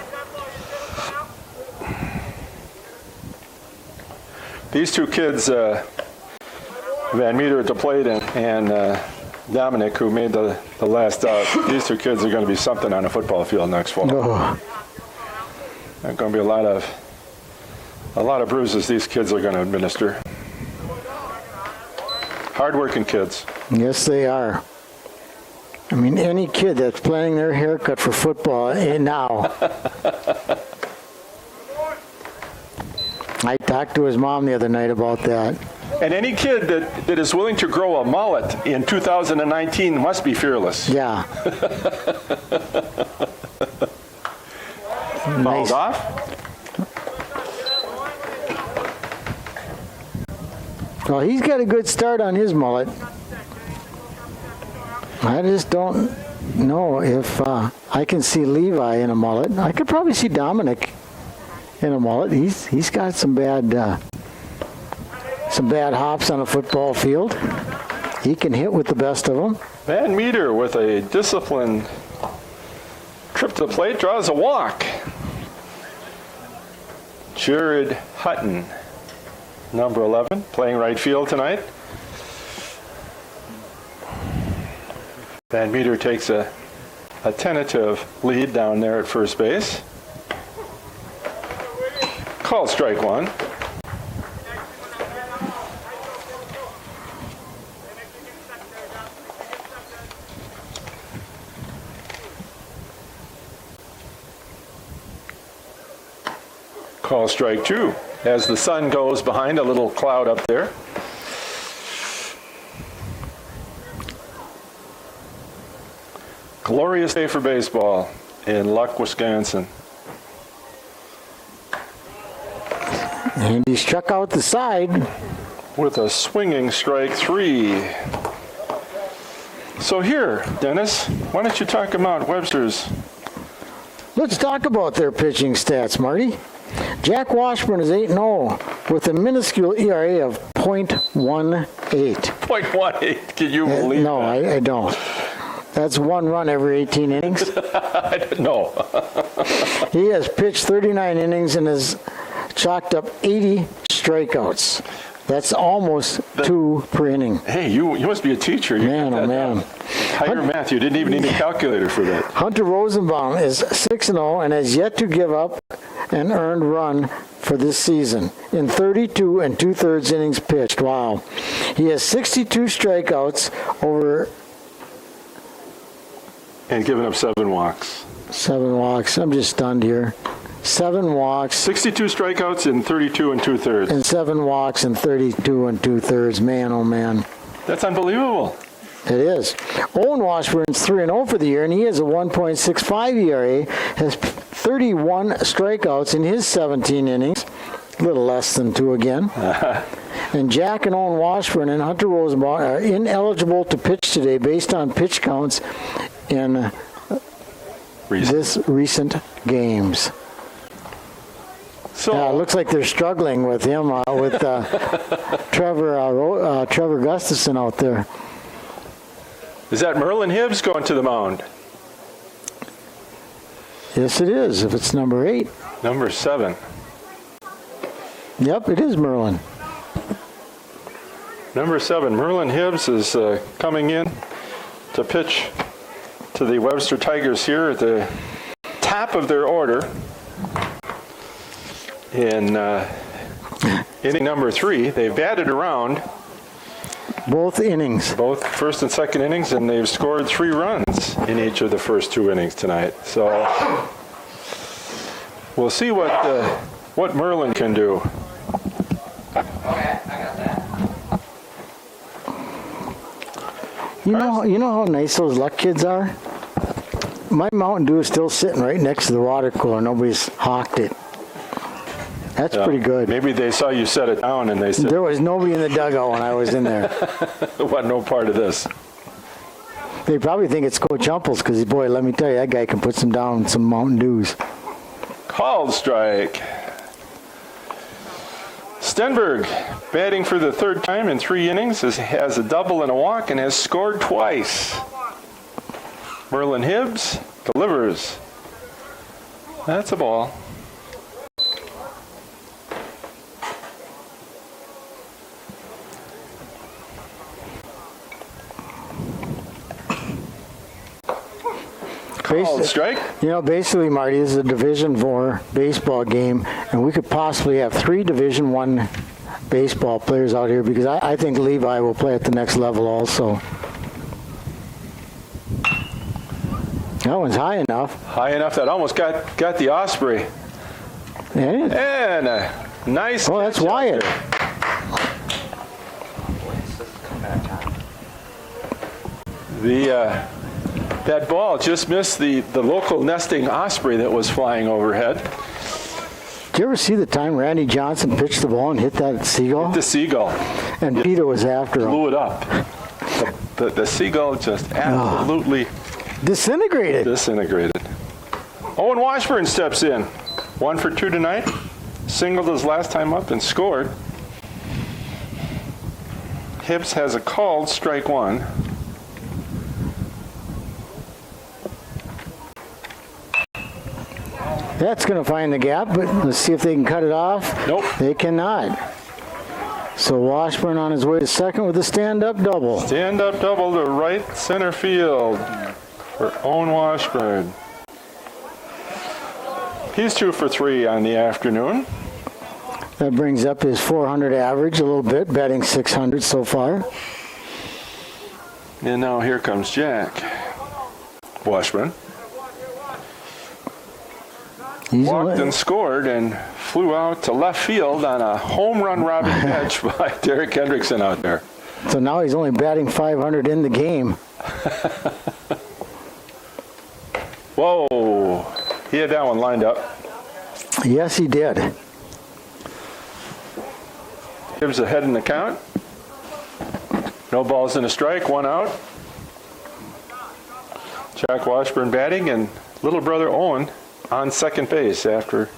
These two kids, Van Meter at the plate and Dominic, who made the last out, these two kids are going to be something on a football field next fall. Oh. There's going to be a lot of bruises these kids are going to administer. Hard-working kids. Yes, they are. I mean, any kid that's planning their haircut for football now. I talked to his mom the other night about that. And any kid that is willing to grow a mullet in 2019 must be fearless. Yeah. Fouled off. Well, he's got a good start on his mullet. I just don't know if I can see Levi in a mullet. I could probably see Dominic in a mullet. He's got some bad hops on a football field. He can hit with the best of them. Van Meter with a disciplined trip to the plate draws a walk. Jared Hutton, number 11, playing right field tonight. Van Meter takes a tentative lead down there at first base. Called strike one. Call strike two as the sun goes behind a little cloud up there. Glorious day for baseball in Luck, Wisconsin. And he struck out the side. With a swinging strike three. So here, Dennis, why don't you talk about Webster's? Let's talk about their pitching stats, Marty. Jack Washburn is 8-0 with a minuscule ERA of .18. 0.18. Can you believe No, that? I don't. That's one run every 18 innings. No. He has pitched 39 innings and has chalked up 80 strikeouts. That's almost 2 per inning. Hey, you must be a teacher. You Man, got oh that man. down. Higher math. You didn't even need a calculator for that. Hunter Rosenbaum is 6-0 and has yet to give up an earned run for this season in 32 and 2/3 innings pitched. Wow. He has 62 strikeouts over And giving up 7 walks. 7 walks. I'm just stunned here. 7 walks 62 strikeouts in 32 and 2/3. and 7 walks in 32 and 2/3. Man, oh man. That's unbelievable. It is. Owen Washburn's 3-0 for the year, and he has a 1.65 ERA, has 31 strikeouts in his 17 innings, a little less than 2 again. And Jack and Owen Washburn and Hunter Rosenbaum are ineligible to pitch today based on pitch counts in this recent games. So, Yeah, it looks like they're struggling with him, with Trevor Gustafson out there. is that Merlin Hibbs going to the mound? Yes, it is, if it's number 8. Number 7. Yep, it is Merlin. Number 7, Merlin Hibbs is coming in to pitch to the Webster Tigers here at the top of their order in inning number 3. They batted around Both innings. both first and second innings, and they've scored 3 runs in each of the first 2 innings tonight. So we'll see what Merlin can do. You know how nice those Luck kids are? My Mountain Dew is still sitting right next to the water cooler. Nobody's hawked it. That's pretty good. Maybe they saw you set it down and they said, There was nobody in the dugout when I was in there. there wasn't no part of this. They probably think it's Coach Humples because, boy, let me tell you, that guy can put some down some Mountain Dews. Called strike. Stenberg, batting for the 3rd time in 3 innings, has a double and a walk and has scored twice. Merlin Hibbs delivers. That's a ball. Called strike. You know, basically, Marty, this is a Division IV baseball game, and we could possibly have 3 Division I baseball players out here because I think Levi will play at the next level also. That one's high enough. High enough that almost got the Osprey. Yeah. And a nice. Oh, that's catch out Wyatt. there. That ball just missed the local nesting osprey that was flying overhead. Did you ever see the time Randy Johnson pitched the ball and hit that seagull? The seagull And Peter was after him. blew it up. the seagull just absolutely Disintegrated. Owen Washburn steps in. 1 for 2 tonight. Singled his last time up and scored. Hibbs has a called strike 1. That's going to find the gap, but let's see if they can cut it off. Nope. They cannot. So Washburn on his way to second with a stand-up double. Stand-up double to right center field for Owen Washburn. He's 2 for 3 on the afternoon. That brings up his 400 average a little bit, batting 600 so far. And now here comes Jack Washburn. Walked and scored and flew out to left field on a home run robbing catch by Derek Hendrickson out there. So now he's only batting 500 in the game. Whoa, he had that one lined up. Yes, he did. Gives ahead in the count. No balls and a strike, 1 out. Jack Washburn batting and little brother Owen on second base after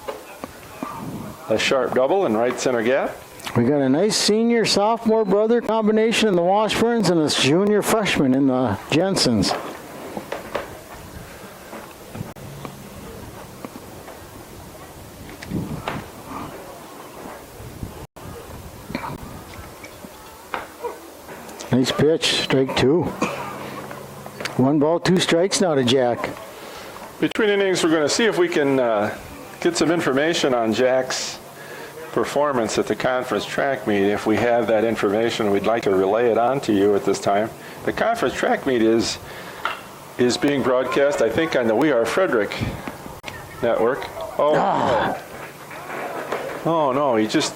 a sharp double in right center gap. We got a nice senior sophomore brother combination in the Washburns and a junior freshman in the Jensens. Nice pitch, strike 2. 1 ball, 2 strikes now to Jack. Between innings, we're going to see if we can get some information on Jack's performance at the conference track meet. If we have that information, we'd like to relay it on to you at this time. The conference track meet is being broadcast, I think, on the We Are Frederick network. Oh, no. Oh, no, he just...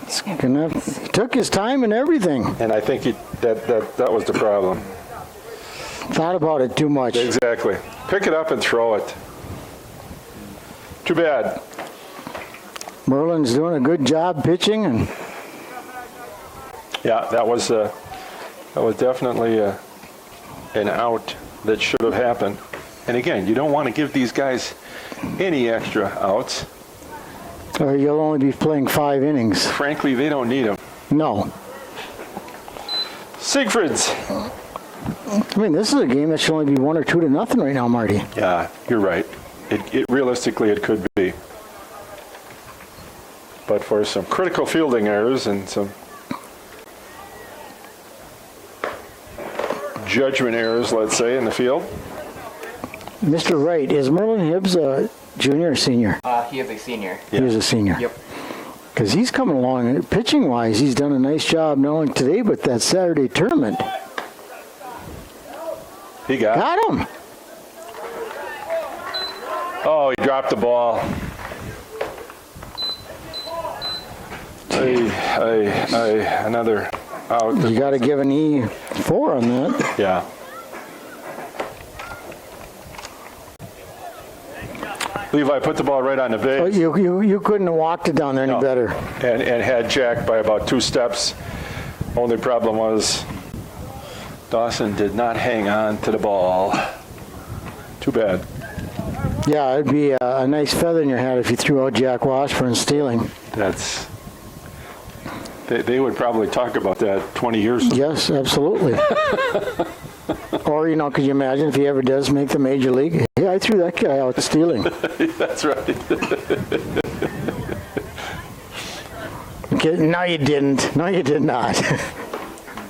He took his time and everything. And I think that was the problem. Thought about it too much. Exactly. Pick it up and throw it. Too bad. Merlin's doing a good job pitching, and yeah, that was definitely an out that should have happened. And again, you don't want to give these guys any extra outs. or you'll only be playing 5 innings. Frankly, they don't need them. No. Siegfried's. I mean, this is a game that should only be 1 or 2 to nothing right now, Marty. Yeah, you're right. It realistically, it could be. But for some critical fielding errors and some judgment errors, let's say, in the field. Mr. Wright, is Merlin Hibbs a junior or senior? He is a senior. He is a senior. Yep. Because he's coming along. Pitching-wise, he's done a nice job not only today, but that Saturday tournament. He got him. Oh, he dropped the ball. Another out. You got to give an E4 on that. Yeah. Levi put the ball right on the base. Oh, you couldn't have walked it down there any better. And had Jack by about 2 steps. Only problem was Dawson did not hang on to the ball. Too bad. Yeah, it'd be a nice feather in your hat if you threw out Jack Washburn stealing. That's... They would probably talk about that 20 years ago. Yes, absolutely. Or, could you imagine if he ever does make the major league? Yeah, I threw that guy out stealing. That's right. Okay, no, you didn't. No, you did not.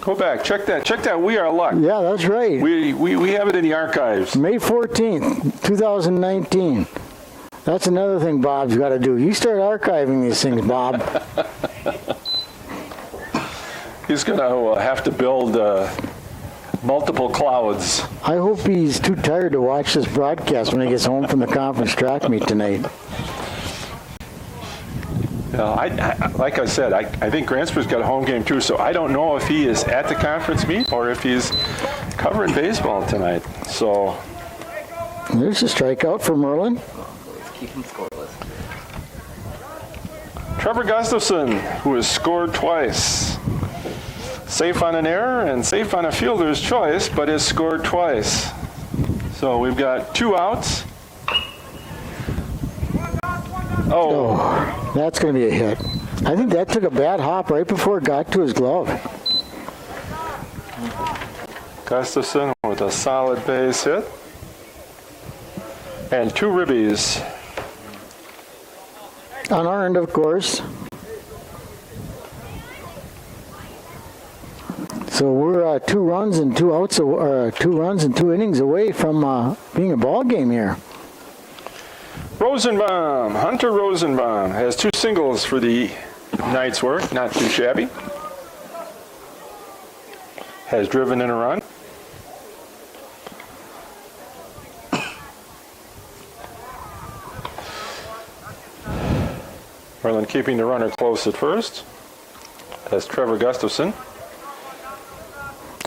Go back. Check that. We Are Luck. Yeah, that's right. We have it in the archives. May 14th, 2019. That's another thing Bob's got to do. You start archiving these things, Bob. He's going to have to build multiple clouds. I hope he's too tired to watch this broadcast when he gets home from the conference track meet tonight. Like I said, I think Grantsburg's got a home game too, so I don't know if he is at the conference meet or if he's covering baseball tonight. So there's a strikeout for Merlin. Let's keep him scoreless. Trevor Gustafson, who has scored twice. Safe on an error and safe on a fielder's choice, but has scored twice. So we've got 2 outs. Oh, that's going to be a hit. I think that took a bad hop right before it got to his glove. Gustafson with a solid base hit. And 2 ribbies. On our end, of course. So we're 2 runs and 2 outs, or 2 runs and 2 innings away from being a ball game here. Rosenbaum, Hunter Rosenbaum has 2 singles for the night's work, not too shabby. Has driven in a run. Merlin keeping the runner close at first. That's Trevor Gustafson.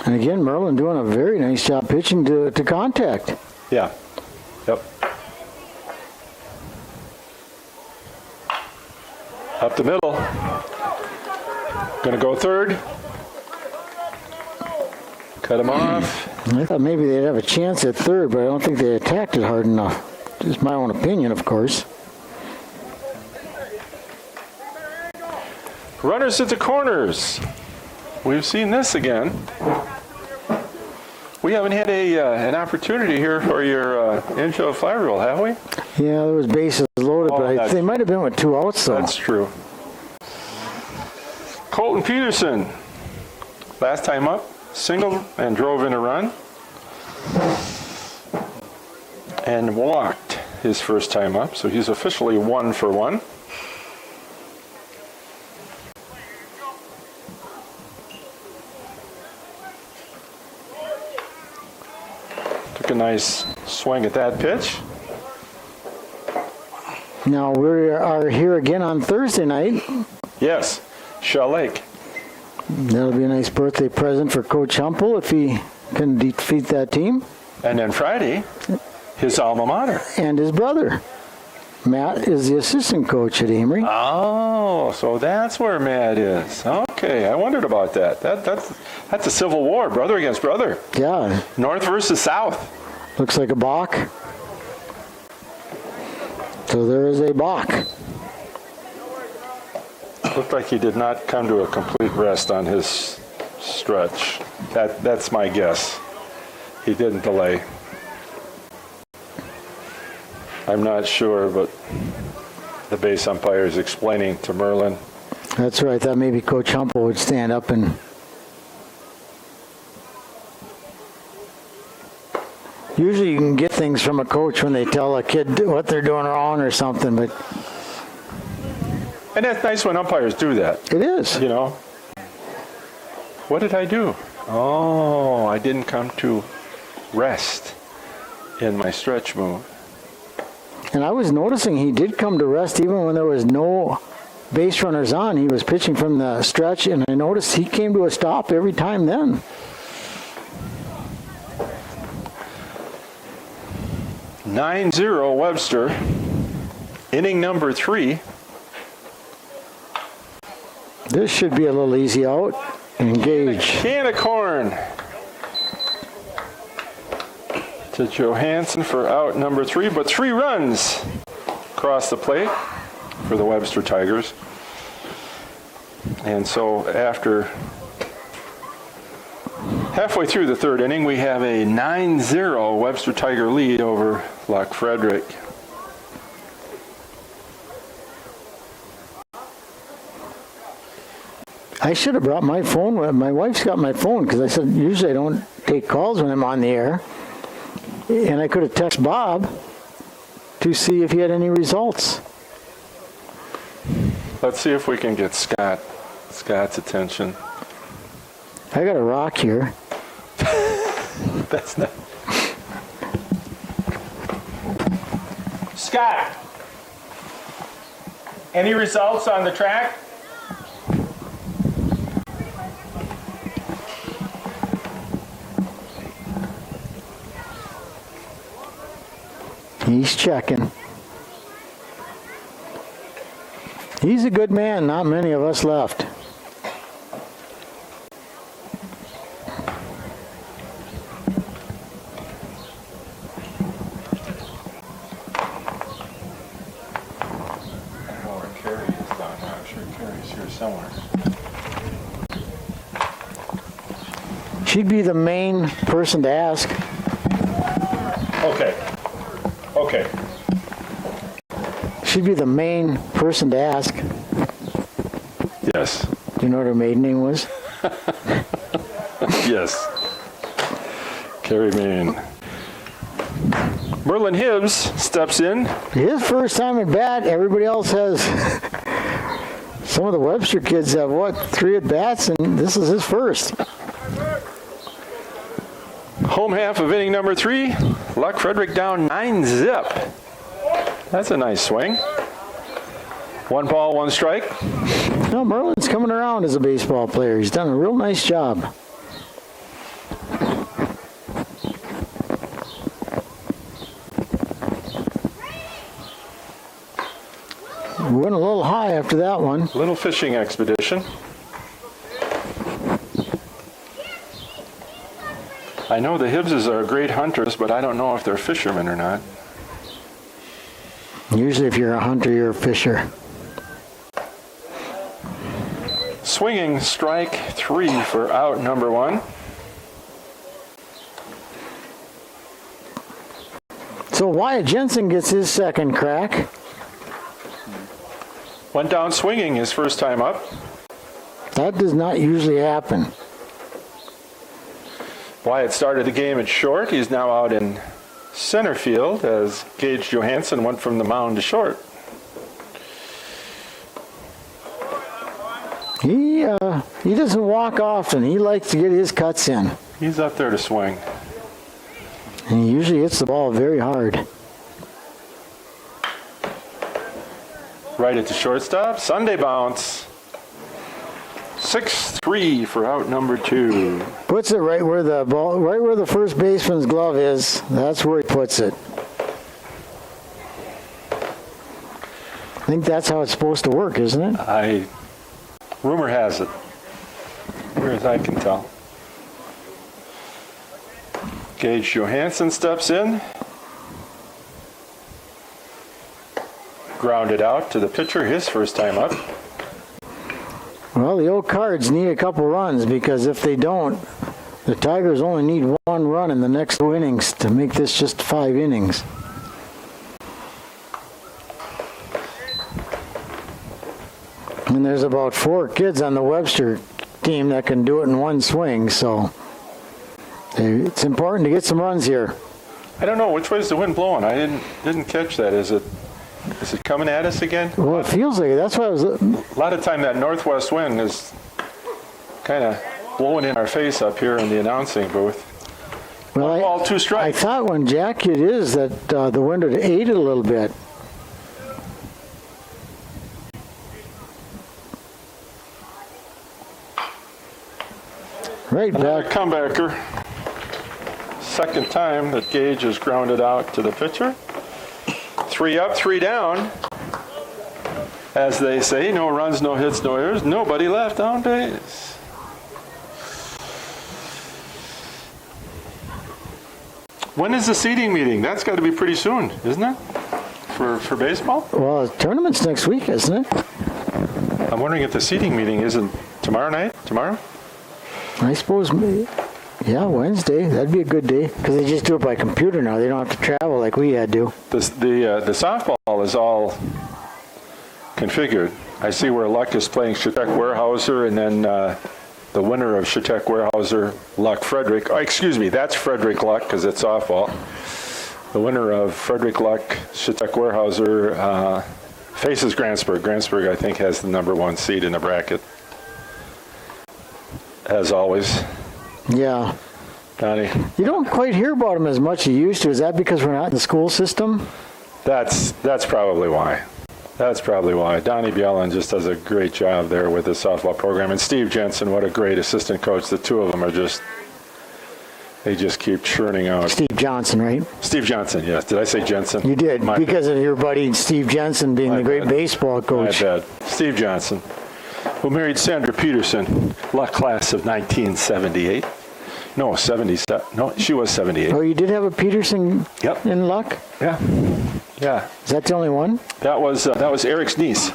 And again, Merlin doing a very nice job pitching to contact. Yeah. Yep. Up the middle. Gonna go third. Cut him off. I thought maybe they'd have a chance at third, but I don't think they attacked it hard enough. Just my own opinion, of course. Runners at the corners. We've seen this again. We haven't had an opportunity here for your infield fly rule, have we? Yeah, there was bases loaded, but they might have been with 2 outs, though. That's true. Colton Peterson, last time up, singled and drove in a run. And walked his first time up, so he's officially 1 for 1. Took a nice swing at that pitch. Now we are here again on Thursday night. Yes, Shell Lake. That'll be a nice birthday present for Coach Humpel if he can defeat that team. And then Friday, his alma mater. And his brother. Matt is the assistant coach at Amory. Oh, so that's where Matt is. Okay, I wondered about that. That's a civil war, brother against brother. Yeah. North versus South. Looks like a balk. So there is a balk. Looked like he did not come to a complete rest on his stretch. That's my guess. He didn't delay. I'm not sure, but the base umpire is explaining to Merlin. That's right. I thought maybe Coach Humpel would stand up and... Usually you can get things from a coach when they tell a kid what they're doing wrong or something, but... And that's nice when umpires do that. It is. You know? What did I do? Oh, I didn't come to rest in my stretch move. And I was noticing he did come to rest even when there was no base runners on. He was pitching from the stretch, and I noticed he came to a stop every time then. (9-0) Webster. Inning number 3. This should be a little easy out. Engage. Can of corn to Johansson for out number 3, but 3 runs across the plate for the Webster Tigers. And so after halfway through the 3rd inning, we have a 9-0 Webster Tiger lead over Loch Frederick. I should have brought my phone with. My wife's got my phone because I said usually I don't take calls when I'm on the air. And I could have texted Bob to see if he had any results. Let's see if we can get Scott's attention. I got a rock here. That's not... Scott, any results on the track? He's checking. He's a good man. Not many of us left. somewhere. She'd be the main person to ask. Okay. Okay. She'd be the main person to ask. Yes. Do you know what her maiden name was? Yes. Carrie Main. Merlin Hibbs steps in. His first time at bat. Everybody else has. Some of the Webster kids have, 3 at bats, and this is his first. Home half of inning number 3. Luck Frederick down 9-zip. That's a nice swing. 1 ball, 1 strike. No, Merlin's coming around as a baseball player. He's done a real nice job. Went a little high after that one. Little fishing expedition. I know the Hibbses are great hunters, but I don't know if they're fishermen or not. Usually if you're a hunter, you're a fisher. Swinging strike 3 for out number 1. So Wyatt Jensen gets his second crack. Went down swinging his first time up. That does not usually happen. Wyatt started the game at short. He's now out in center field as Gage Johansson went from the mound to short. He doesn't walk often. He likes to get his cuts in. He's up there to swing. And he usually hits the ball very hard. Right at the shortstop. Sunday bounce. 6-3 for out number 2. Puts it right where the first baseman's glove is. That's where he puts it. I think that's how it's supposed to work, isn't it? Rumor has it, near as I can tell. Gage Johansson steps in. Grounded out to the pitcher, his first time up. Well, the old Cards need a couple runs because if they don't, the Tigers only need 1 run in the next 2 innings to make this just 5 innings. And there's about 4 kids on the Webster team that can do it in 1 swing, so it's important to get some runs here. I don't know, which way is the wind blowing? I didn't catch that. Is it coming at us again? Well, it feels like it. That's why I was. A lot of time that northwest wind is kind of blowing in our face up here in the announcing booth. Well, 1 ball, 2 I strikes. thought when Jack hit his that the wind had aided a little bit. Right Another back. comebacker. Second time that Gage is grounded out to the pitcher. 3 up, 3 down. As they say, no runs, no hits, no errors. Nobody left on base. When is the seeding meeting? That's got to be pretty soon, isn't it? For baseball? Well, the tournament's next week, isn't it? I'm wondering if the seeding meeting isn't tomorrow night? Tomorrow? I suppose, yeah, Wednesday. That'd be a good day because they just do it by computer now. They don't have to travel like we had to. The softball is all configured. I see where Luck is playing Shatek Weyerhaeuser, and then the winner of Shatek Weyerhaeuser, Luck Frederick. Oh, excuse me, that's Frederick Luck because it's softball. The winner of Frederick Luck, Shatek Weyerhaeuser, faces Grantsburg. Grantsburg, I think, has the #1 seed in the bracket. As always. Yeah. Donnie. You don't quite hear about them as much as you used to. Is that because we're not in the school system? That's probably why. That's probably why. Donnie Bjelland just does a great job there with the softball program. And Steve Jensen, what a great assistant coach. The two of them are they just keep churning out. Steve Johnson, right? Steve Johnson, yes. Did I say Jensen? You did, because of your buddy Steve Jensen being the great baseball coach. My bad. Steve Johnson, who married Sandra Peterson, Luck class of 1978. No, 77. No, she was 78. Oh, you did have a Peterson in Luck? Yeah. Yeah. Is that the only one? That was Eric's niece.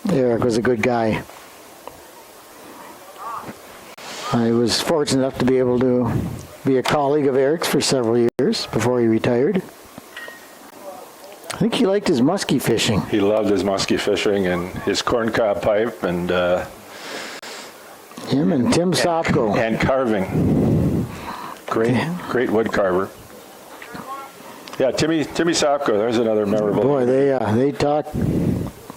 Eric was a good guy. I was fortunate enough to be able to be a colleague of Eric's for several years before he retired. I think he liked his muskie fishing. He loved his muskie fishing and his corncob pipe and Him and Tim Sopko. and carving. Great wood carver. Yeah, Timmy Sopko. There's another memorable. Boy, they talked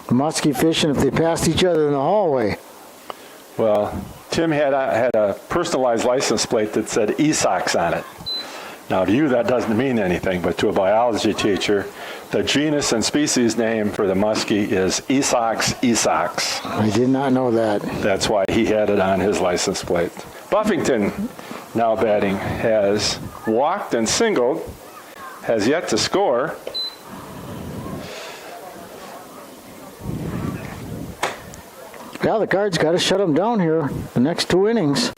muskie fishing if they passed each other in the hallway. Well, Tim had a personalized license plate that said Esox on it. Now, to you, that doesn't mean anything, but to a biology teacher, the genus and species name for the muskie is Esox esox. I did not know that. That's why he had it on his license plate. Buffington, now batting, has walked and singled, has yet to score. Yeah, the Cards got to shut them down here the next 2 innings.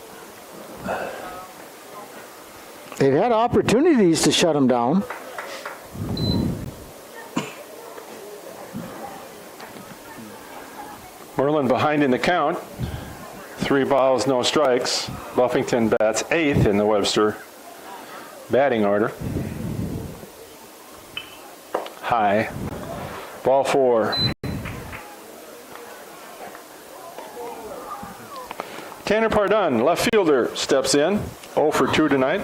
They've had opportunities to shut them down. Merlin behind in the count. 3 balls, no strikes. Buffington bats 8th in the Webster batting order. High. Ball 4. Tanner Pardun, left fielder, steps in. 0 for 2 tonight.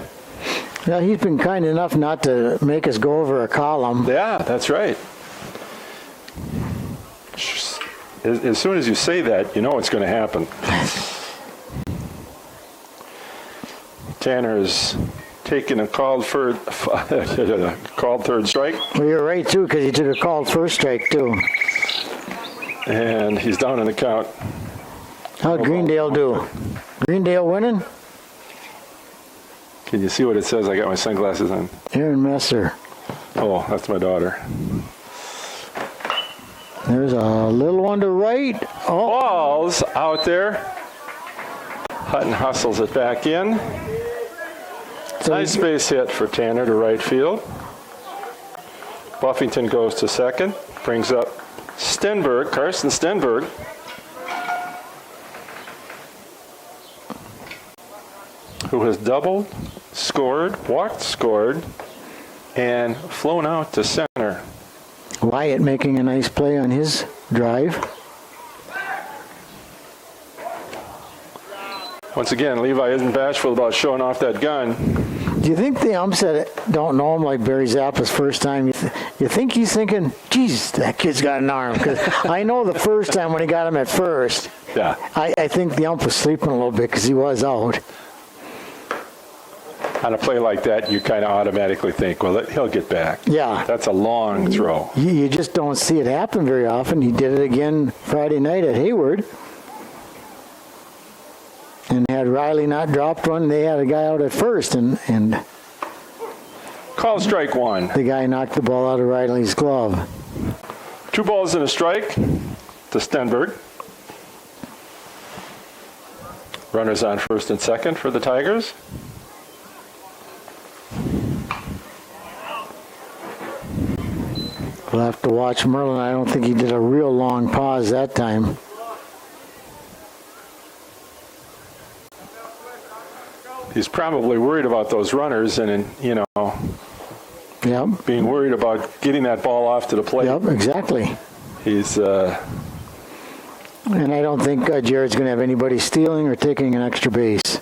Yeah, he's been kind enough not to make us go over a column. Yeah, that's right. As soon as you say that, you know it's going to happen. Tanner is taking a called third strike. Well, you're right, too, because he took a called first strike, too. And he's down in the count. How'd Greendale do? Greendale winning? Can you see what it says? I got my sunglasses on. Aaron Messer. Oh, that's my daughter. There's a little one to right. Oh, Ball's out there. Hutton hustles it back in. so Nice base hit for Tanner to right field. Buffington goes to second. Brings up Carson Stenberg. Who has doubled, scored, walked, scored, and flown out to center. Wyatt making a nice play on his drive. Once again, Levi isn't bashful about showing off that gun. Do you think the umps that don't know him, like Barry Zappa's first time, you think he's thinking, geez, that kid's got an arm? Because I know the first time when he got him at first, Yeah. I think the ump was sleeping a little bit because he was out. On a play like that, you kind of automatically think, well, he'll get back. Yeah. That's a long throw. You just don't see it happen very often. He did it again Friday night at Hayward. And had Riley not dropped one, they had a guy out at first, and Call strike 1. the guy knocked the ball out of Riley's glove. 2 balls and a strike to Stenberg. Runners on first and second for the Tigers. We'll have to watch Merlin. I don't think he did a real long pause that time. He's probably worried about those runners and, Yep. being worried about getting that ball off to the plate. Yep, exactly. He's, And I don't think Jared's going to have anybody stealing or taking an extra base.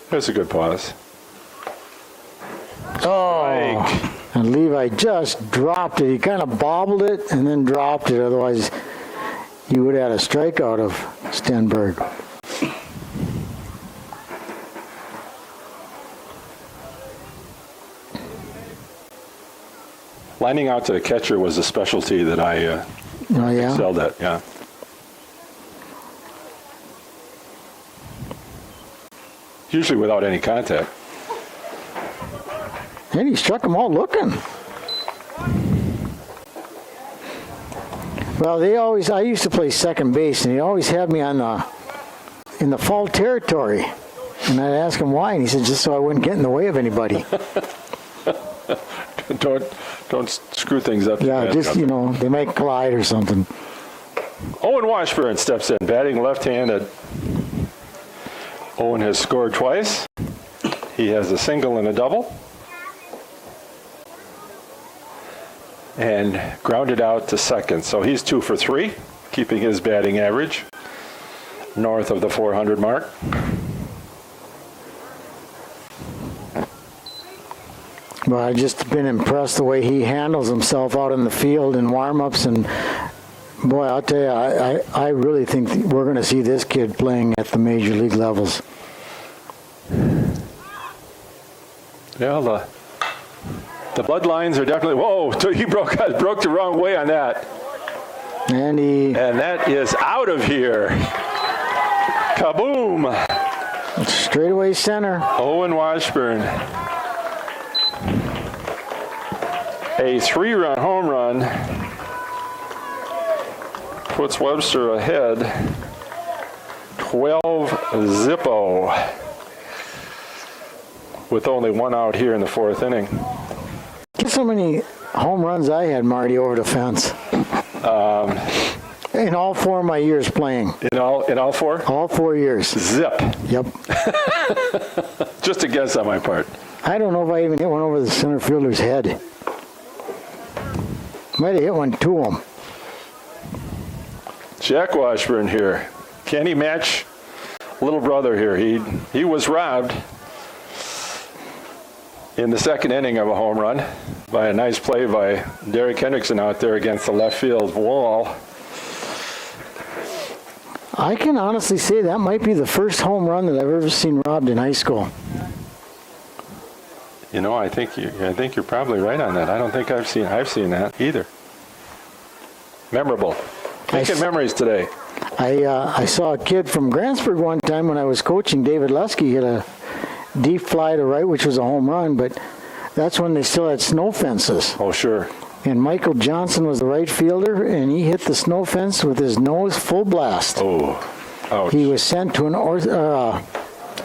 there's a good pause. Oh, Strike. and Levi just dropped it. He kind of bobbled it and then dropped it. Otherwise, he would have had a strikeout of Stenberg. Lining out to the catcher was a specialty that I Oh, yeah? excelled at, yeah. Usually without any contact. And he struck them all looking. Well, I used to play second base, and he always had me in the foul territory. And I'd ask him why, and he said, just so I wouldn't get in the way of anybody. Don't screw things up. Yeah, Yeah, just, they might collide or something. Owen Washburn steps in, batting left-handed. Owen has scored twice. He has a single and a double. And grounded out to second. So he's 2 for 3, keeping his batting average north of the 400 mark. Well, I've just been impressed the way he handles himself out in the field in warm-ups, and boy, I'll tell you, I really think we're going to see this kid playing at the major league levels. Yeah, the bloodlines are definitely, whoa, he broke the wrong way on that. And that is out of here. Kaboom! Straightaway center. Owen Washburn. A 3-run home run puts Webster ahead 12-zippo with only 1 out here in the 4th inning. Guess how many home runs I had, Marty, over the fence? In all 4 of my years playing. In all 4? All 4 years. Zip. Yep. Just a guess on my part. I don't know if I even hit one over the center fielder's head. Might have hit one to him. Jack Washburn here. Can he match little brother here? He was robbed in the 2nd inning of a home run by a nice play by Derek Hendrickson out there against the left field wall. I can honestly say that might be the first home run that I've ever seen robbed in high school. You know, I think you're probably right on that. I don't think I've seen that either. Memorable. Making memories today. I saw a kid from Grantsburg one time when I was coaching. David Lusky hit a deep fly to right, which was a home run, but that's when they still had snow fences. Oh, sure. And Michael Johnson was the right fielder, and he hit the snow fence with his nose full blast. Oh, ouch. He was sent to an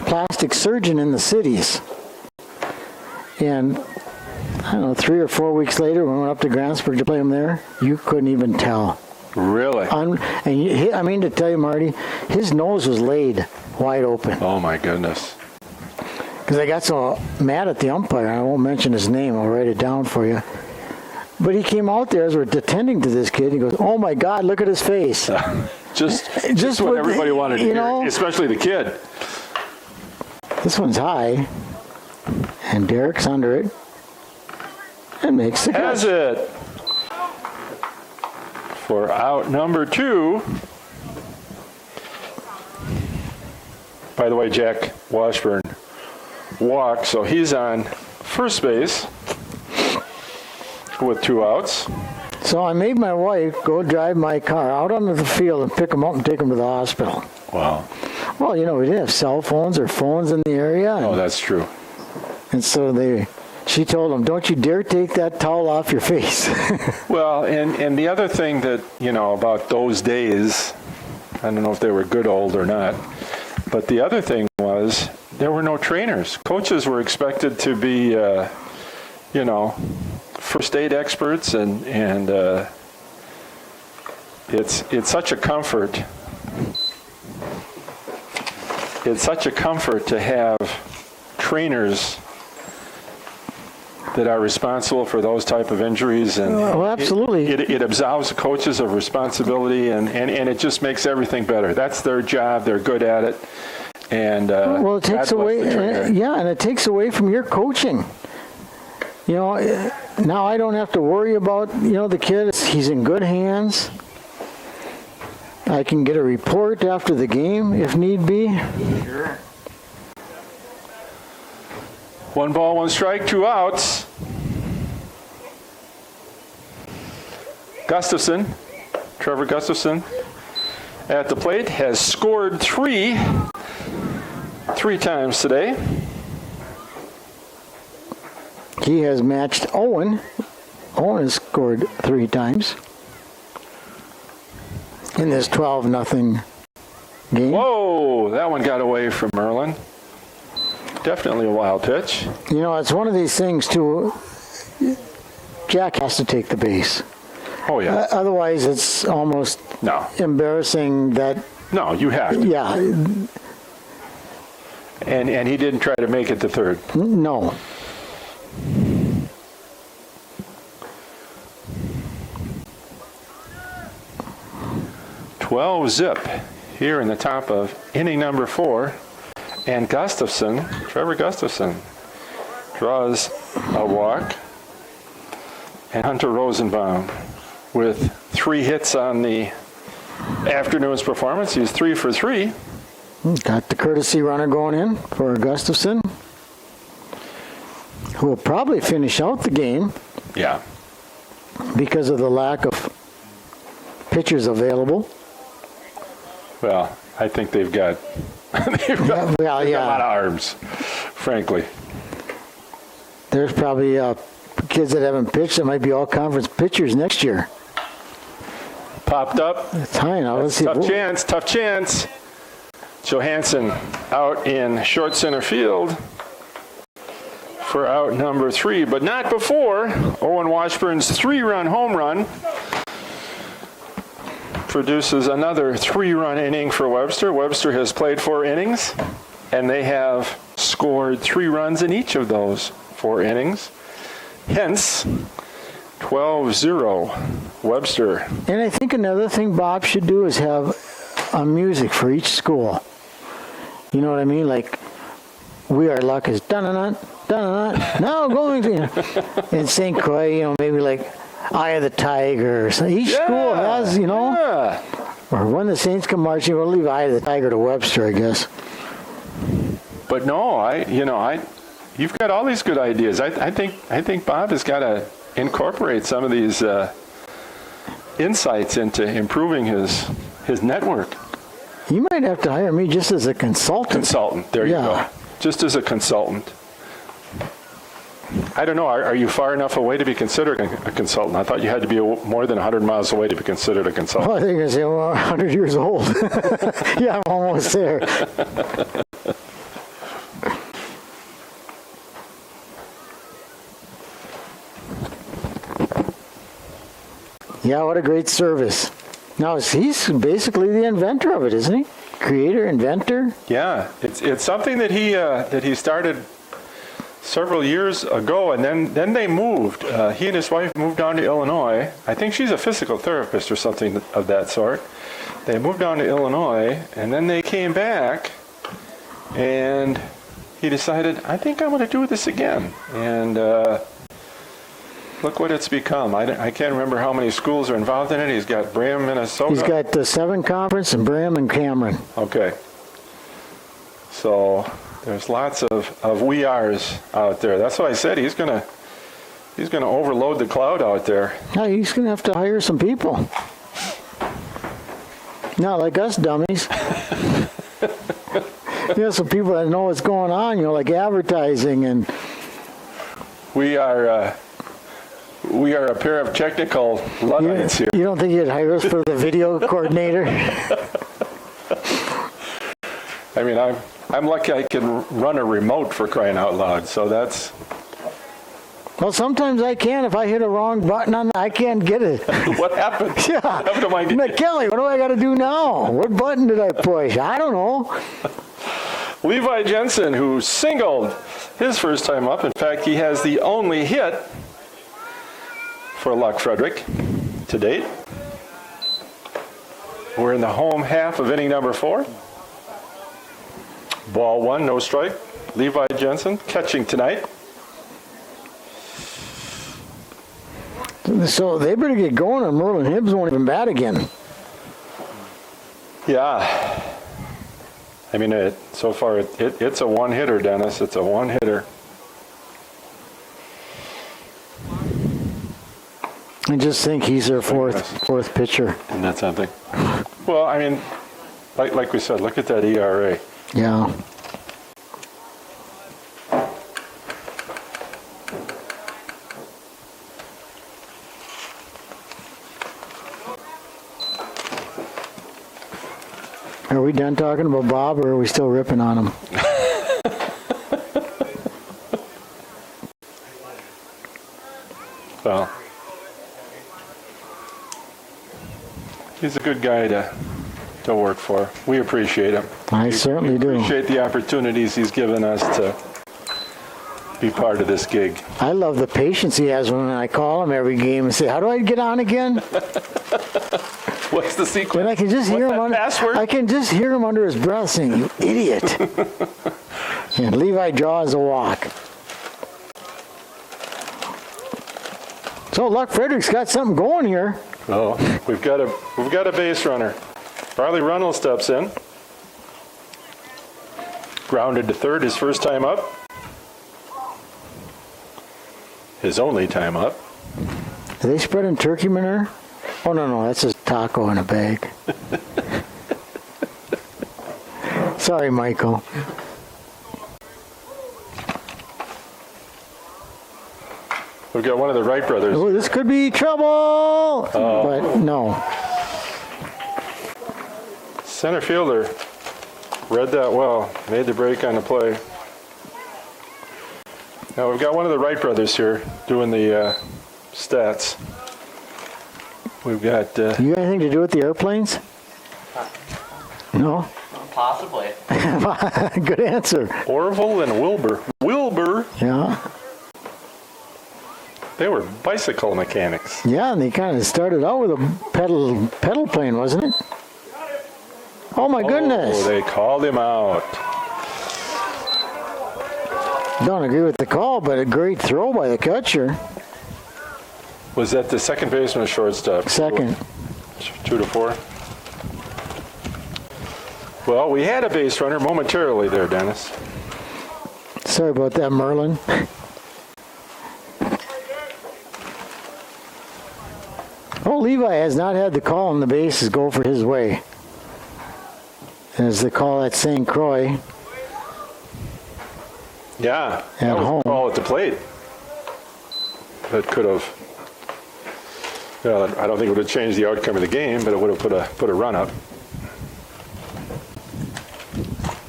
plastic surgeon in the cities. And I don't know, 3 or 4 weeks later, when we went up to Grantsburg to play him there, you couldn't even tell. Really? I mean to tell you, Marty, his nose was laid wide open. Oh, my goodness. Because I got so mad at the umpire, I won't mention his name, I'll write it down for you. But he came out there as we're attending to this kid. He goes, "Oh my God, look at his face." just what everybody wanted to hear, especially the kid. This one's high, and Derek's under it, and makes the catch. Has it for out number 2. By the way, Jack Washburn walked, so he's on first base with 2 outs. So I made my wife go drive my car out onto the field and pick him up and take him to the hospital. Wow. Well, you know, we didn't have cell phones or phones in the area. Oh, that's true. And so she told him, "Don't you dare take that towel off your face." Well, and the other thing that, about those days, I don't know if they were good old or not, but the other thing was there were no trainers. Coaches were expected to be, first aid experts, and it's such a comfort. It's such a comfort to have trainers that are responsible for those type of injuries, and absolutely. It absolves the coaches of responsibility, and it just makes everything better. That's their job. They're good at it, and it takes away. And it takes away from your coaching. Now I don't have to worry about the kid. He's in good hands. I can get a report after the game if need be. Sure. 1 ball, 1 strike, 2 outs. Gustafson, Trevor Gustafson, at the plate, has scored three times today. He has matched Owen. Owen has scored 3 times in this 12-0 game. Whoa, that one got away from Merlin. Definitely a wild pitch. It's one of these things, too. Jack has to take the base. Oh, yeah. Otherwise, it's almost No. embarrassing that, No, you have to. yeah, And he didn't try to make it to third. no. 12-zip here in the top of inning number 4. And Trevor Gustafson, draws a walk. And Hunter Rosenbaum with 3 hits on the afternoon's performance. He's 3 for 3. Got the courtesy runner going in for Gustafson, who will probably finish out the game Yeah. because of the lack of pitchers available. Well, I think they've got they've got a lot of arms, frankly. There's probably kids that haven't pitched that might be all conference pitchers next year. Popped up. It's high now. Let's see. Tough chance. Johansson out in short center field for out number 3, but not before Owen Washburn's 3-run home run produces another 3-run inning for Webster. Webster has played 4 innings, and they have scored 3 runs in each of those 4 innings. Hence, 12-0 Webster. And I think another thing Bob should do is have a music for each school. You know what I mean? Like, We Are Luck is dun-dun-dun, dun-dun-dun, now going to, in St. Croix, maybe like Eye of the Tiger. Or something. Each school has, Yeah. or when the Saints come marching, we'll leave Eye of the Tiger to Webster, I guess. But no, you've got all these good ideas. I think Bob has got to incorporate some of these insights into improving his network. You might have to hire me just as a consultant. There you go. Just as a consultant. I don't know. Are you far enough away to be considered a consultant? I thought you had to be more than 100 miles away to be considered a consultant. Oh, I think you're going to say, well, 100 years old. Yeah, I'm almost there. Yeah, what a great service. Now, he's basically the inventor of it, isn't he? Creator, inventor? Yeah, it's something that he started several years ago, and then they moved. He and his wife moved down to Illinois. I think she's a physical therapist or something of that sort. They moved down to Illinois, and then they came back, and he decided, I think I'm going to do this again. And look what it's become. I can't remember how many schools are involved in it. He's got Bram, Minnesota. He's got the 7 Conference and Bram and Cameron. Okay. So there's lots of we are's out there. That's what I said. He's gonna overload the cloud out there. Yeah, he's going to have to hire some people. Not like us dummies. Some people that know what's going on, like advertising and... We are a pair of technical Luddites here. You don't think you'd hire us for the video coordinator? I mean, I'm lucky I can run a remote, for crying out loud. So that's... Well, sometimes I can. If I hit a wrong button, I can't get it. What happened? Yeah. What happened to my... Kelly, what do I got to do now? What button did I push? I don't know. Levi Jensen, who singled his first time up. In fact, he has the only hit for Luck Frederick to date. We're in the home half of inning number 4. Ball 1, no strike. Levi Jensen catching tonight. So they better get going, or Merlin Hibbs won't even bat again. Yeah. I mean, so far it's a one-hitter, Dennis. It's a one-hitter. I just think he's their fourth pitcher. Isn't that something? Well, I mean, like we said, look at that ERA. Yeah. Are we done talking about Bob, or are we still ripping on him? Well, He's a good guy to work for. We appreciate him. I certainly do. Appreciate the opportunities he's given us to be part of this gig. I love the patience he has when I call him every game and say, "How do I get on again?" What's the secret? And I can just hear him. Password? I can just hear him under his breath saying, "You idiot!" And Levi draws a walk. So Luck Frederick's got something going here. Oh, we've got a base runner. Farley Runnell steps in. Grounded to third his first time up. His only time up. Are they spreading turkey manure? Oh, no, that's a taco in a bag. Sorry, Michael. We've got one of the Wright brothers. Oh, this could be trouble! But no. Center fielder read that well, made the break on the play. Now we've got one of the Wright brothers here doing the stats. We've got... You got anything to do with the airplanes? No? Possibly. Good answer. Orville and Wilbur. Wilbur! Yeah. They were bicycle mechanics. Yeah, and they kind of started out with a pedal plane, wasn't it? Oh, my goodness. Oh, they called him out. Don't agree with the call, but a great throw by the catcher. Was that the second baseman or shortstop? Second. 2-4. Well, we had a base runner momentarily there, Dennis. Sorry about that, Merlin. Oh, Levi has not had the call on the bases go for his way. As the call at St. Croix. Yeah, At that was home. a call at the plate. That could have. Well, I don't think it would have changed the outcome of the game, but it would have put a run up.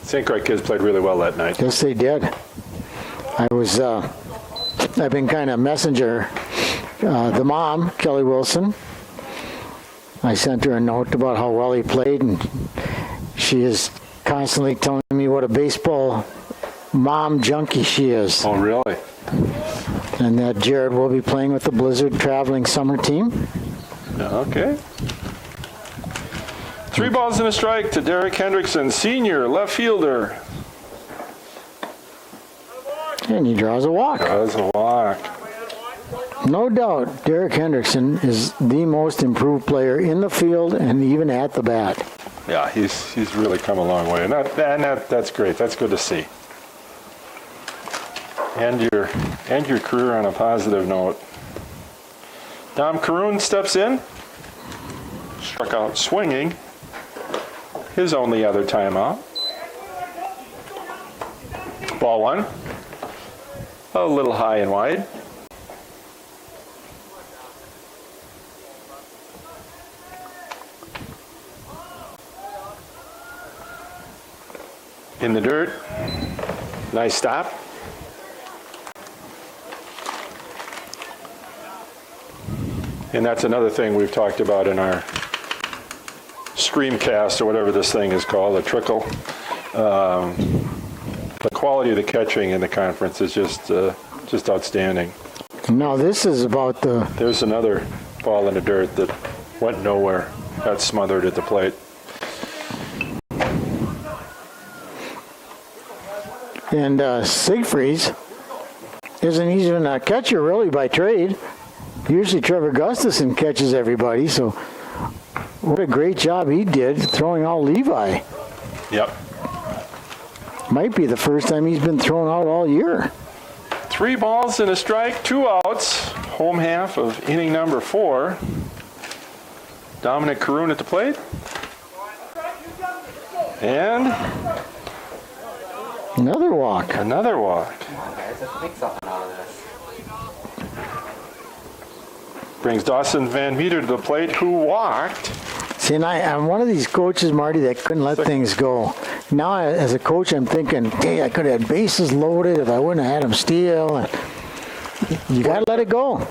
St. Croix kids played really well that night. Yes, they did. I've been kind of messenger. The mom, Kelly Wilson, I sent her a note about how well he played, and she is constantly telling me what a baseball mom junkie she is. Oh, really? And that Jared will be playing with the Blizzard traveling summer team. Okay. 3 balls and a strike to Derek Hendrickson, senior left fielder. And he draws a walk. Does a walk. No doubt, Derek Hendrickson is the most improved player in the field and even at the bat. Yeah, he's really come a long way, and that's great. That's good to see. And your career on a positive note. Dom Caroon steps in, struck out swinging. His only other timeout. Ball 1. A little high and wide. In the dirt. Nice stop. And that's another thing we've talked about in our Screamcast, or whatever this thing is called, a trickle. The quality of the catching in the conference is just outstanding. Now this is about the... There's another ball in the dirt that went nowhere, got smothered at the plate. And Siegfried isn't even a catcher really by trade. Usually Trevor Gustafson catches everybody, so what a great job he did throwing out Levi. Yep. Might be the first time he's been thrown out all year. 3 balls and a strike, 2 outs. Home half of inning number 4. Dominic Caroon at the plate. And Another walk. another walk. Come on, guys, let's make something out of this. Brings Dawson Van Meter to the plate, who walked. See, and I'm one of these coaches, Marty, that couldn't let things go. Now, as a coach, I'm thinking, hey, I could have had bases loaded if I wouldn't have had him steal. And you got to let it go.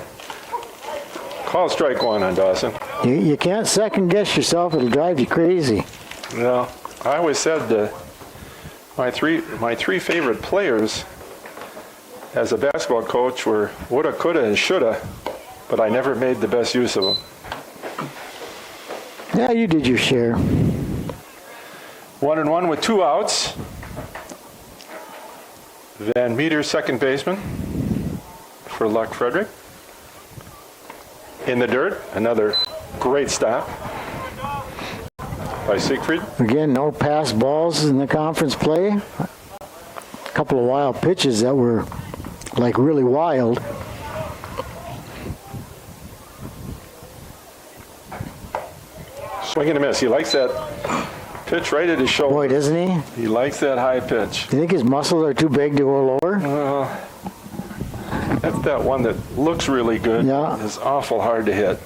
Call strike 1 on Dawson. You can't second guess yourself. It'll drive you crazy. Well, I always said my three favorite players as a basketball coach were woulda, coulda, and shoulda, but I never made the best use of them. Yeah, you did your share. 1-1 with 2 outs. Van Meter, second baseman for Luck Frederick. In the dirt, another great stop by Siegfried. Again, no pass balls in the conference play. A couple of wild pitches that were like really wild. Swing and a miss. He likes that pitch right at his shoulder. Boy, doesn't he? He likes that high pitch. Do you think his muscles are too big to go lower? That's that one that looks really good. Yeah. Is awful hard to hit.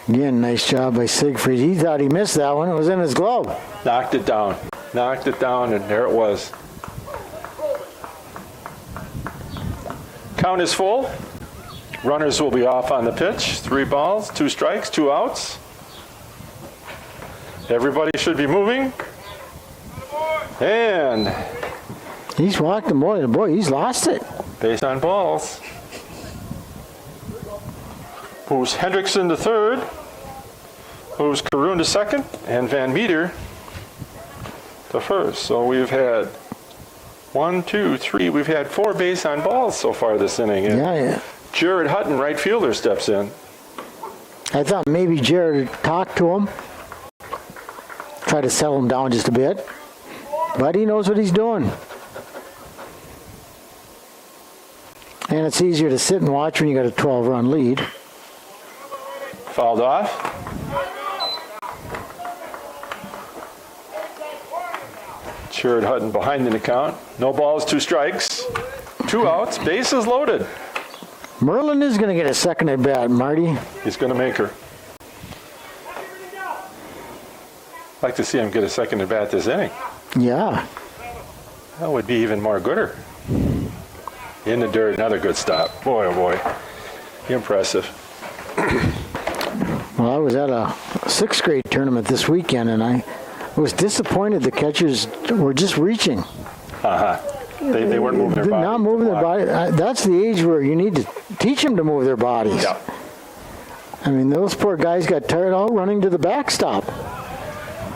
Again, nice job by Siegfried. He thought he missed that one. It was in his glove. Knocked it down, and there it was. Count is full. Runners will be off on the pitch. 3 balls, 2 strikes, 2 outs. Everybody should be moving. And He's walked him more. Boy, he's lost it. base on balls. Moves Hendrickson to third. Moves Karoon to second. And Van Meter to first. So we've had 1, 2, 3. We've had 4 base on balls so far this inning. And Yeah. Jared Hutton, right fielder, steps in. I thought maybe Jared would talk to him. Try to settle him down just a bit. But he knows what he's doing. And it's easier to sit and watch when you got a 12-run lead. Fouled off. Jared Hutton behind in the count. No balls, 2 strikes. 2 outs, bases loaded. Merlin is going to get a second at bat, Marty. He's going to make her. Like to see him get a second at bat this inning. Yeah. That would be even more gooder. In the dirt, another good stop. Boy, oh boy. Impressive. Well, I was at a 6th grade tournament this weekend, and I was disappointed the catchers were just reaching. Uh-huh. They weren't moving their body. Not moving their body. That's the age where you need to teach them to move their bodies. Yeah. I mean, those poor guys got tired out running to the backstop.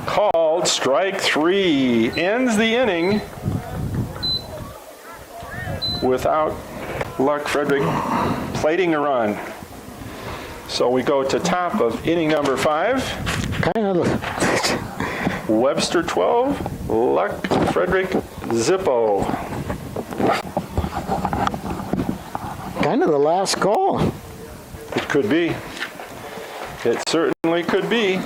Called strike 3. Ends the inning without Luck Frederick plating a run. So we go to top of inning number 5. Kind of. Webster 12, Luck Frederick Zippo. Kind of the last call. It could be. It certainly could be.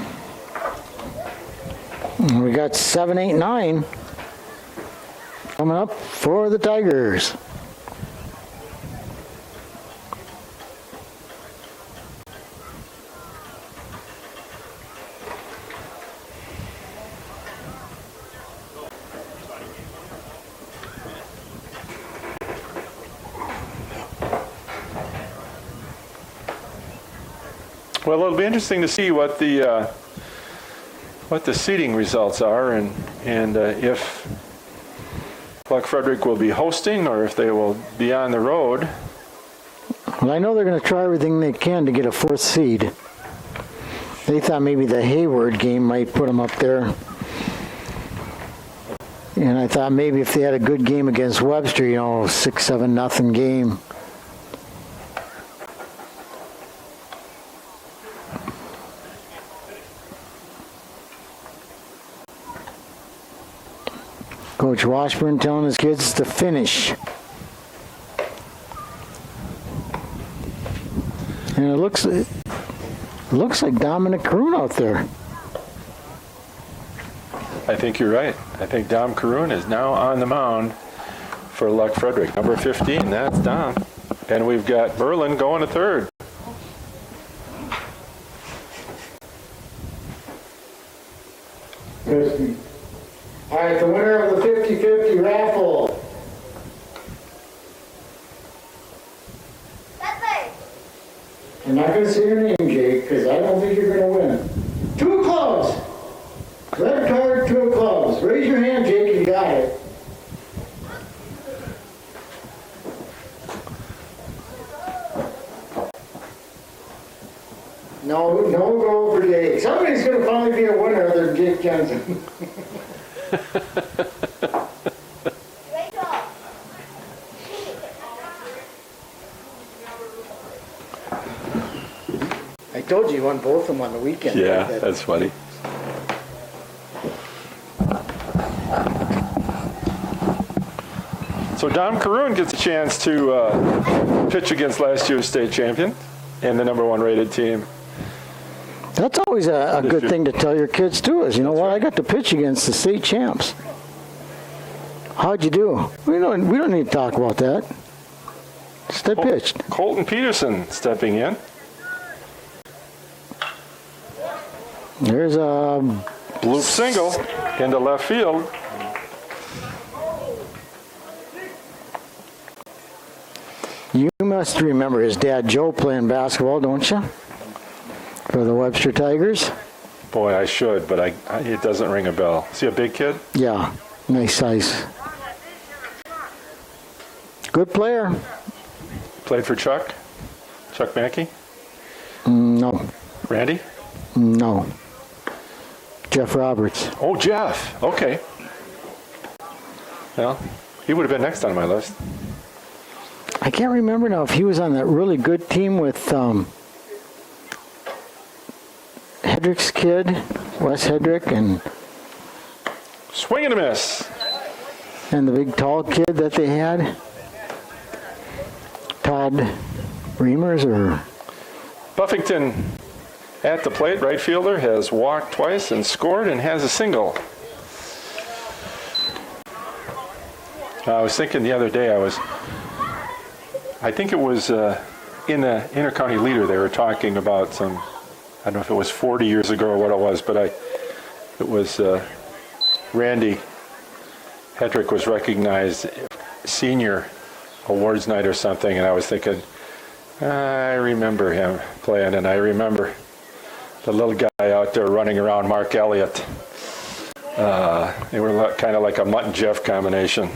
We got 7, 8, 9 coming up for the Tigers. Well, it'll be interesting to see what the seeding results are, and if Luck Frederick will be hosting or if they will be on the road. Well, I know they're going to try everything they can to get a 4th seed. They thought maybe the Hayward game might put them up there. And I thought maybe if they had a good game against Webster, 6-7-0 game. Coach Washburn telling his kids to finish. And it looks like Dominic Caroon out there. I think you're right. I think Dom Caroon is now on the mound for Luck Frederick. Number 15, that's Dom. And we've got Merlin going to third. All right, the winner of the 50-50 raffle I'm not going to say your name, Jake, because I don't think you're going to win. 2 clubs. Red card, 2 clubs. Raise your hand, Jake, you got it. No goal for Jake. Somebody's going to finally be a winner other than Jake Jensen. I told you you won both of them on the weekend. Yeah, that's funny. So Dom Caroon gets a chance to pitch against last year's state champion and the #1 rated team. That's always a good year. thing to tell your kids too. Is you know what? I got to pitch against the state champs. How'd you do? We don't need to talk about that. Just I pitched. Colton Peterson stepping in. There's a Bloop single into left field. You must remember his dad Joe playing basketball, don't you? For the Webster Tigers. Boy, I should, but it doesn't ring a bell. Is he a big kid? Yeah, nice size. Good player. Played for Chuck Mackey? No, Randy? no. Jeff Roberts. Oh, Jeff. Okay. Well, he would have been next on my list. I can't remember now if he was on that really good team with Hedrick's kid, Wes Hedrick, and Swing and a miss. the big tall kid that they had. Todd Reimers or Buffington at the plate, right fielder, has walked twice and scored and has a single. I was thinking the other day, I think it was in the Intercounty Leader, they were talking about some, I don't know if it was 40 years ago or what it was, but it was Randy Hedrick was recognized senior awards night or something, and I was thinking, I remember him playing, and I remember the little guy out there running around, Mark Elliott. They were kind of like a Mutt and Jeff combination.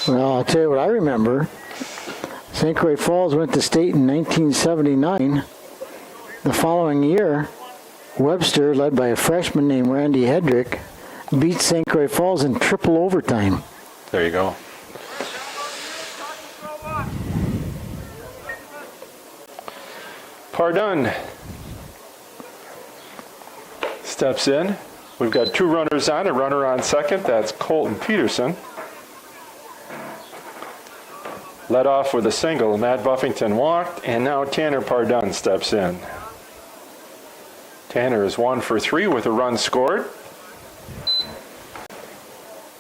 Well, I'll tell you what I remember. St. Croix Falls went to state in 1979. The following year, Webster, led by a freshman named Randy Hedrick, beat St. Croix Falls in triple overtime. There you go. Pardun steps in. We've got 2 runners on, a runner on second. That's Colton Peterson. Led off with a single. Matt Buffington walked, and now Tanner Pardun steps in. Tanner is 1 for 3 with a run scored.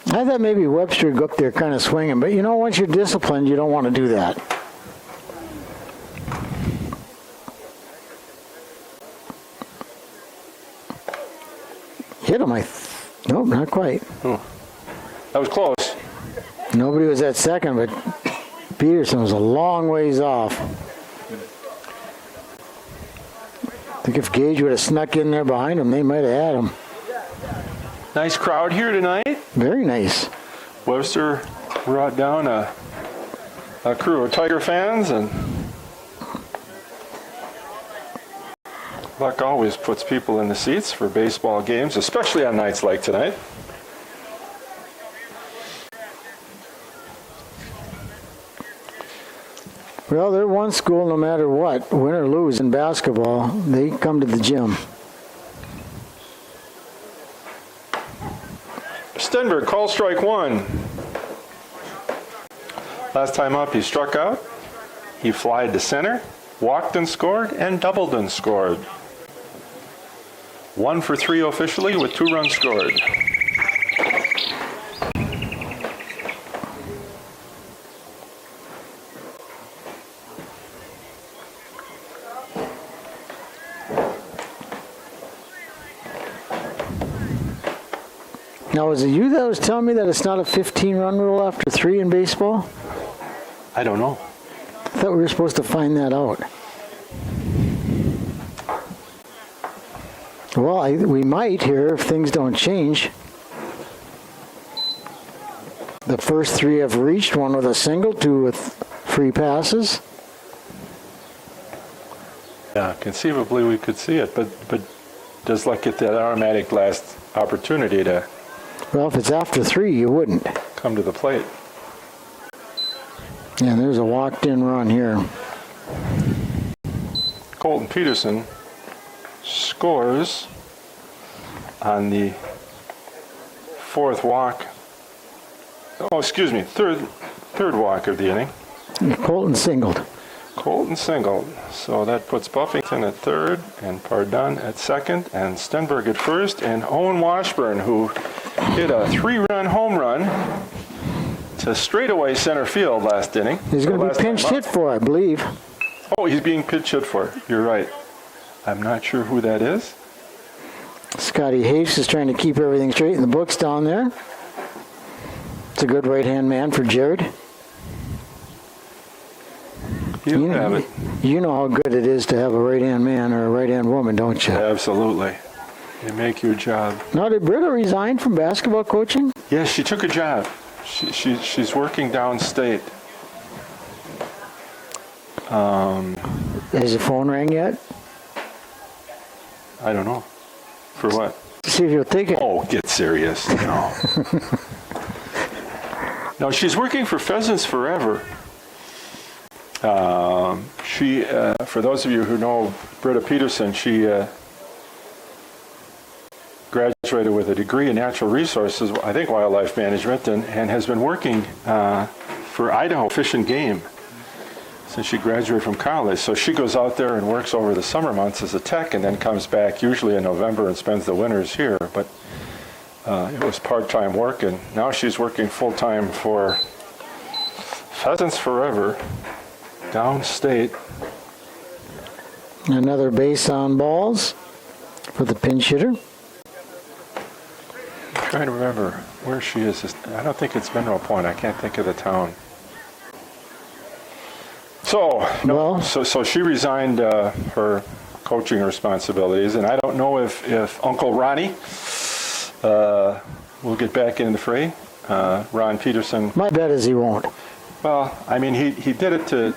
I thought maybe Webster would go up there kind of swinging, but you know, once you're disciplined, you don't want to do that. Hit him, nope, not quite. Ooh, that was close. Nobody was at second, but Peterson was a long ways off. I think if Gage would have snuck in there behind him, they might have had him. Nice crowd here tonight. Very nice. Webster brought down a crew of Tiger fans, and Buck always puts people in the seats for baseball games, especially on nights like tonight. Well, they're one school no matter what, win or lose in basketball, they come to the gym. Stenberg, call strike 1. Last time up, he struck out. He flied to center, walked and scored, and doubled and scored. 1 for 3 officially with 2 runs scored. Now, was it you that was telling me that it's not a 15-run rule after 3 in baseball? I don't know. I thought we were supposed to find that out. Well, we might here if things don't change. The first three have reached, one with a single, two with free passes. Yeah, conceivably we could see it, but does Luck get that automatic last opportunity to Well, if it's after three, you wouldn't. come to the plate? Yeah, there's a walked-in run here. Colton Peterson scores on the fourth walk. Oh, excuse me, third walk of the inning. Colton singled. Colton singled. So that puts Buffington at third and Pardun at second and Stenberg at first and Owen Washburn, who hit a 3-run home run to straightaway center field last inning. He's going to be pinch hit for, I believe. Oh, he's being pinch hit for. You're right. I'm not sure who that is. Scotty Hafes is trying to keep everything straight in the books down there. It's a good right-hand man for Jared. You have it. You know how good it is to have a right-hand man or a right-hand woman, don't you? Absolutely. They make your job. Now, did Britta resign from basketball coaching? Yes, she took a job. She's working downstate. Has the phone rang yet? I don't know. For what? See if you'll take it. Oh, get serious. No. No, she's working for Pheasants Forever. She, for those of you who know Britta Peterson, she graduated with a degree in natural resources, I think wildlife management, and has been working for Idaho Fish and Game since she graduated from college. So she goes out there and works over the summer months as a tech and then comes back usually in November and spends the winters here. But it was part-time work, and now she's working full-time for Pheasants Forever downstate. Another base on balls for the pinch hitter. I'm trying to remember where she is. I don't think it's Mineral Point. I can't think of the town. So, so she resigned her coaching responsibilities, and I don't know if Uncle Ronnie will get back in the fray. Ron Peterson. My bet is he won't. Well, I mean, he did it to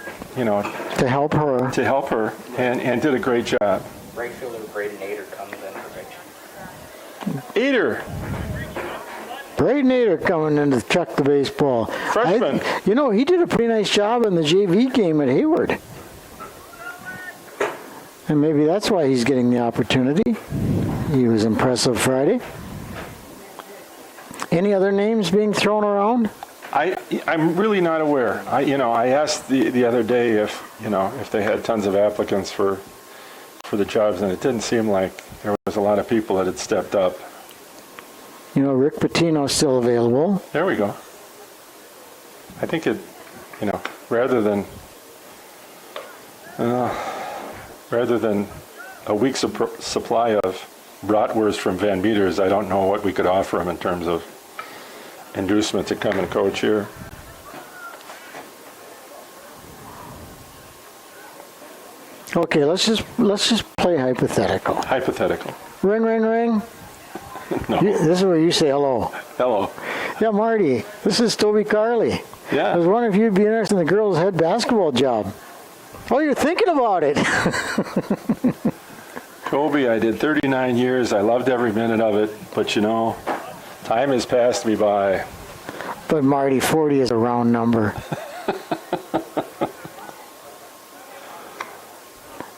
help her. To help her, and did a great job. Right fielder Braden Ader comes in for pitch. Ader. Braden Ader coming in to chuck the baseball. Freshman. He did a pretty nice job in the JV game at Hayward. And maybe that's why he's getting the opportunity. He was impressive Friday. Any other names being thrown around? I'm really not aware. I asked the other day if they had tons of applicants for the jobs, and it didn't seem like there was a lot of people that had stepped up. Rick Pitino's still available. There we go. I think rather than a week's supply of bratwurst from Van Meter's, I don't know what we could offer him in terms of inducement to come and coach here. Okay, let's just play hypothetical. Hypothetical. Ring, ring, ring. No. This is where you say hello. Hello. Yeah, Marty, this is Toby Carley. Yeah. I was wondering if you'd be interested in the girls' head basketball job. Oh, you're thinking about it. Toby, I did 39 years. I loved every minute of it, but time has passed me by. But Marty, 40 is a round number.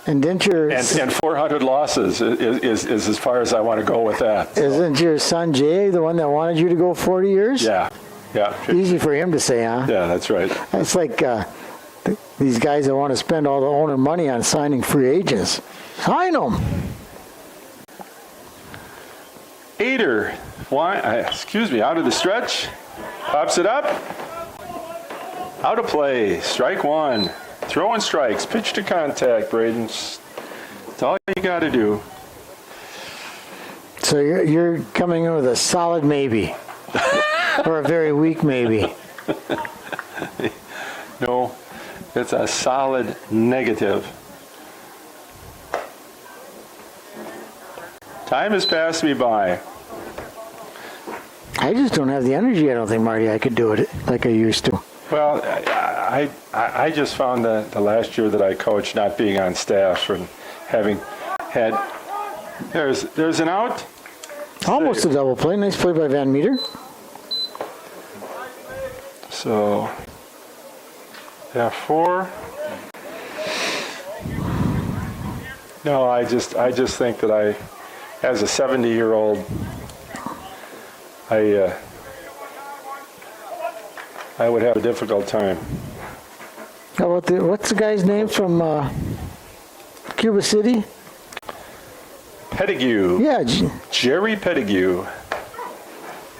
And didn't your and 400 losses is as far as I want to go with that. So. Isn't your son Jay the one that wanted you to go 40 years? Yeah. Easy for him to say, huh? Yeah, that's right. It's like these guys that want to spend all the owner money on signing free agents. Sign them. Ader, out of the stretch, pops it up, out of play, strike one. Throwing strikes, pitch to contact, Braden. That's all you got to do. So you're coming in with a solid maybe, or a very weak maybe. No, it's a solid negative. Time has passed me by. I just don't have the energy. I don't think, Marty, I could do it like I used to. Well, I just found the last year that I coached, not being on staff and having had, there's an out. Almost a double play. Nice play by Van Meter. So, yeah, 4. No, I just think that as a 70-year-old, I would have a difficult time. How about what's the guy's name from Cuba City? Pettigrew. Yeah, Jerry Pettigrew.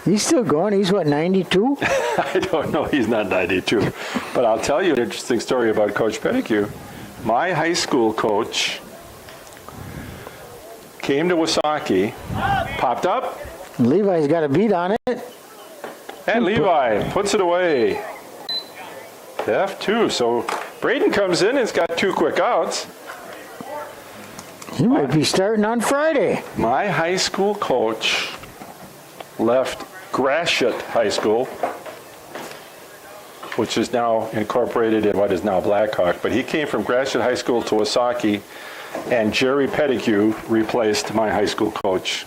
he's still going. He's what, 92? I don't know. He's not 92. But I'll tell you an interesting story about Coach Pettigrew. My high school coach came to Wasaki, popped up, Levi's got a beat on it. and Levi puts it away. F2. So Braden comes in and has got 2 quick outs. He might be starting on Friday. My high school coach left Gratiot High School, which is now incorporated in what is now Blackhawk, but he came from Gratiot High School to Wasaki, and Jerry Pettigrew replaced my high school coach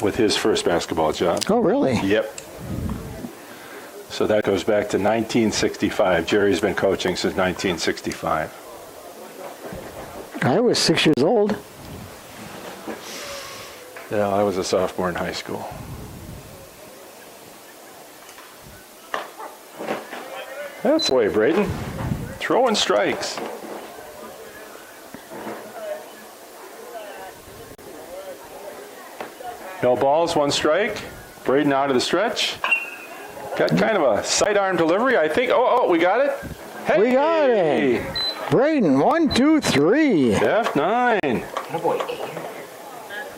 with his first basketball job. Oh, really? Yep. So that goes back to 1965. Jerry's been coaching since 1965. I was 6 years old. Yeah, I was a sophomore in high school. That's the way, Braden. Throwing strikes. No balls, 1 strike. Braden out of the stretch. Got kind of a sidearm delivery, I think. Oh, we got it. Hey! We got it. Braden, 1, 2, 3. F9. Oh boy.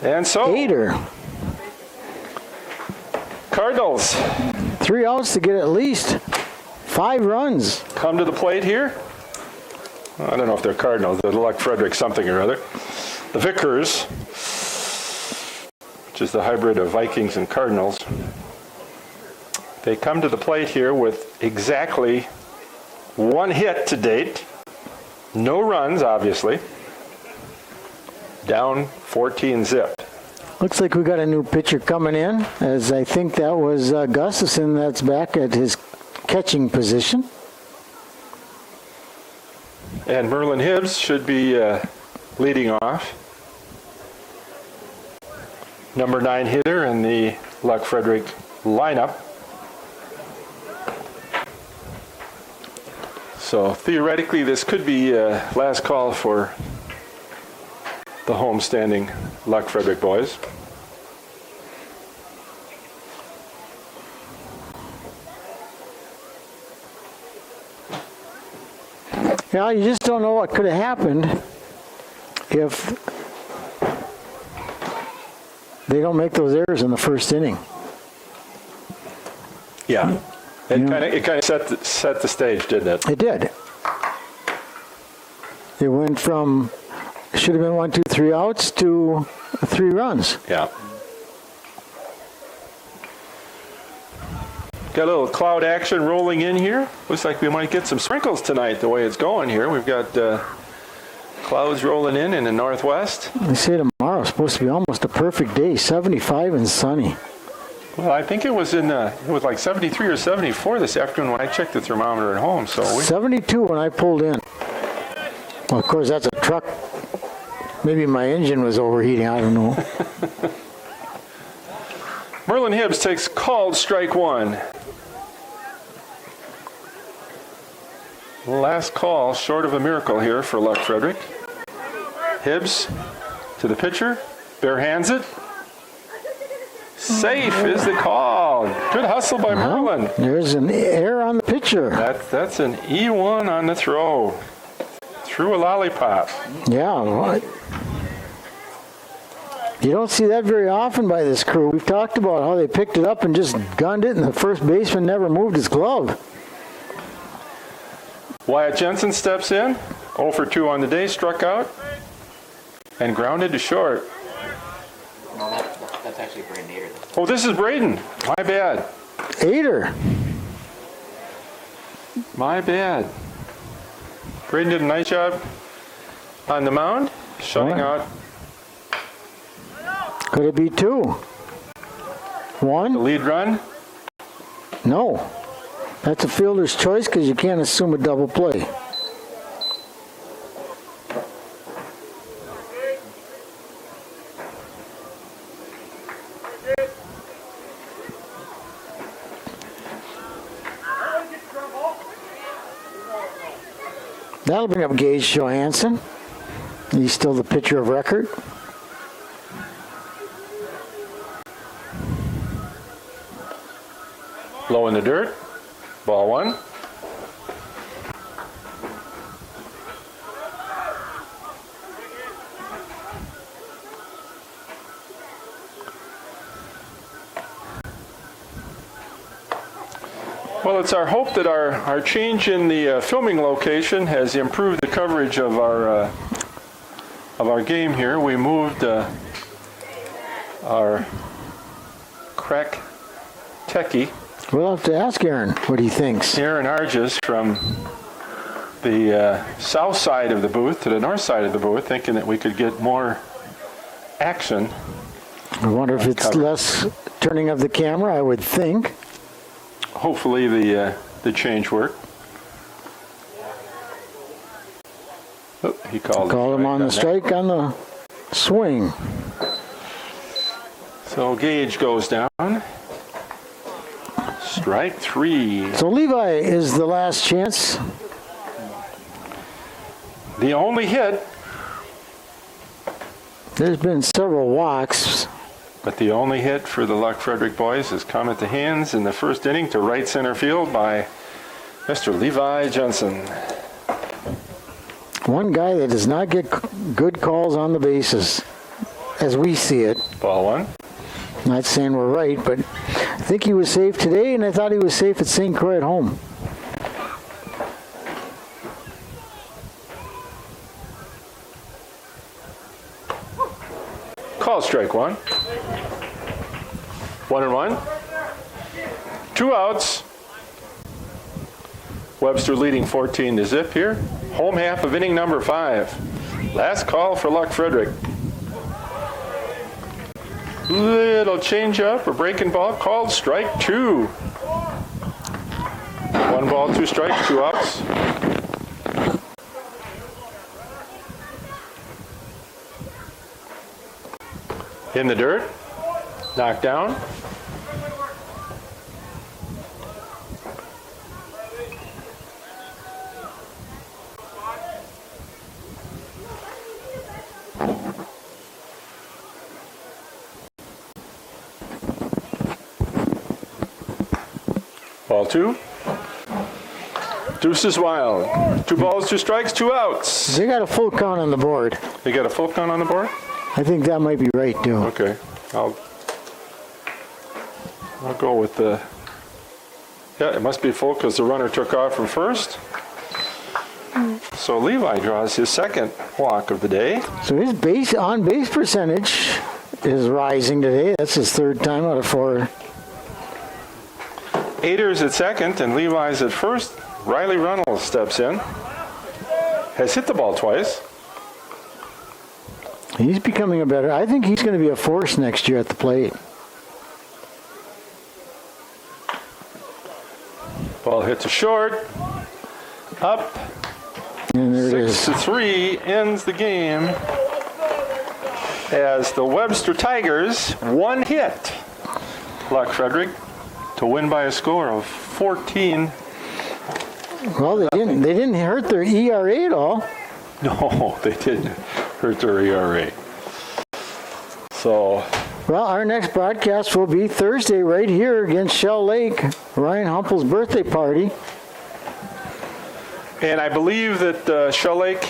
And so, Hater. Cardinals 3 outs to get at least 5 runs. come to the plate here. I don't know if they're Cardinals. They're Luck Frederick something or other. The Vickers, which is the hybrid of Vikings and Cardinals. They come to the plate here with exactly 1 hit to date. No runs, obviously. Down 14 zip. Looks like we got a new pitcher coming in, as I think that was Gustafson that's back at his catching position. And Merlin Hibbs should be leading off. Number 9 hitter in the Luck Frederick lineup. So theoretically, this could be last call for the homestanding Luck Frederick boys. Yeah, you just don't know what could have happened if they don't make those errors in the first inning. Yeah, it kind of set the stage, didn't it? It did. It went from should have been 1, 2, 3 outs to 3 runs. Yeah. Got a little cloud action rolling in here. Looks like we might get some sprinkles tonight the way it's going here. We've got clouds rolling in the northwest. They say tomorrow's supposed to be almost a perfect day, 75 and sunny. Well, I think it was like 73 or 74 this afternoon when I checked the thermometer at home. So 72 when I pulled in. Well, of course, that's a truck. Maybe my engine was overheating. I don't know. Merlin Hibbs takes called strike 1. Last call, short of a miracle here for Luck Frederick. Hibbs to the pitcher, bare hands it. Safe is the call. Good hustle by Merlin. There's an error on the pitcher. That's an E1 on the throw. Through a lollipop. Yeah. Well, you don't see that very often by this crew. We've talked about how they picked it up and just gunned it, and the first baseman never moved his glove. Wyatt Jensen steps in. 0 for 2 on the day, struck out, and grounded to short. actually Braden Nader this time. Oh, this is Braden. My bad. Aider. My bad. Braden did a nice job on the mound, shutting out Could it be 2? the 1? lead run. No. That's a fielder's choice because you can't assume a double play. That'll bring up Gage Johansson. He's still the pitcher of record. Low in the dirt. Ball 1. Well, it's our hope that our change in the filming location has improved the coverage of our game here. We moved our crack techie, We'll have to ask Aaron what he thinks. Aaron Arges, from the south side of the booth to the north side of the booth, thinking that we could get more action. I wonder if it's cover. less turning of the camera, I would think. Hopefully the change worked. Oh, he called Him on the that. strike on the swing. So Gage goes down. Strike 3. So Levi is the last chance. The only hit, There's been several walks. but the only hit for the Luck Frederick boys has come at the hands in the first inning to right center field by Mr. Levi Jensen. One guy that does not get good calls on the bases, as we see it. Ball 1. Not saying we're right, but I think he was safe today, and I thought he was safe at St. Croix at home. Call strike 1. 1-1. 2 outs. Webster leading 14-0 here. Home half of inning number 5. Last call for Luck Frederick. Little change up, a breaking ball called strike 2. 1 ball, 2 strikes, 2 outs. In the dirt, knocked down. Ball 2. Deuce is wild. 2 balls, 2 strikes, 2 outs. They got a full count on the board. They got a full count on the board? I think that might be right, too. Okay. I'll go with the... Yeah, it must be full because the runner took off from first. So Levi draws his second walk of the day. So his on-base percentage is rising today. That's his 3rd time out of 4. Ader's at second and Levi's at first. Riley Runnels steps in. Has hit the ball twice. He's becoming a better... I think he's going to be a force next year at the plate. Ball hit to short. Up. And there it is. 6-3 ends the game as the Webster Tigers 1 hit Luck Frederick to win by a score of 14. Well, they didn't hurt their ERA at all. No, they didn't hurt their ERA. So, Well, our next broadcast will be Thursday right here against Shell Lake, Ryan Humple's birthday party. and I believe that Shell Lake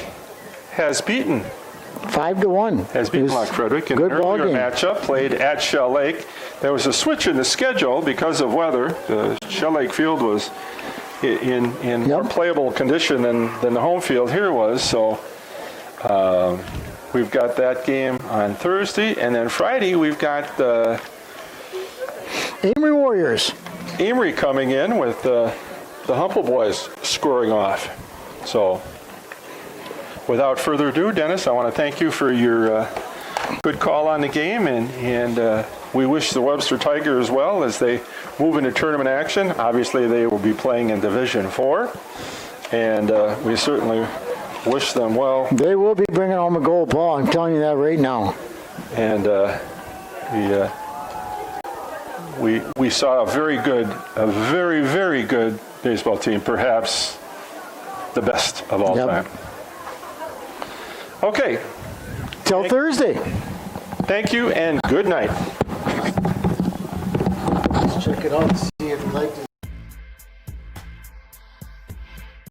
has beaten 5-1. has beaten Luck Frederick in an good ball earlier game. matchup played at Shell Lake. There was a switch in the schedule because of weather. The Shell Lake field was in more playable condition than the home field here was. So we've got that game on Thursday, and then Friday we've got Amory Warriors. Amory coming in with the Humble Boys scoring off. So, without further ado, Dennis, I want to thank you for your good call on the game, and we wish the Webster Tigers well as they move into tournament action. Obviously, they will be playing in Division 4, and we certainly wish them well. They will be bringing home a gold ball. I'm telling you that right now. And we saw a very, very good baseball team, perhaps the best of all time. Okay. Till Thursday. Thank you and good night. Let's check it out and see if you like this.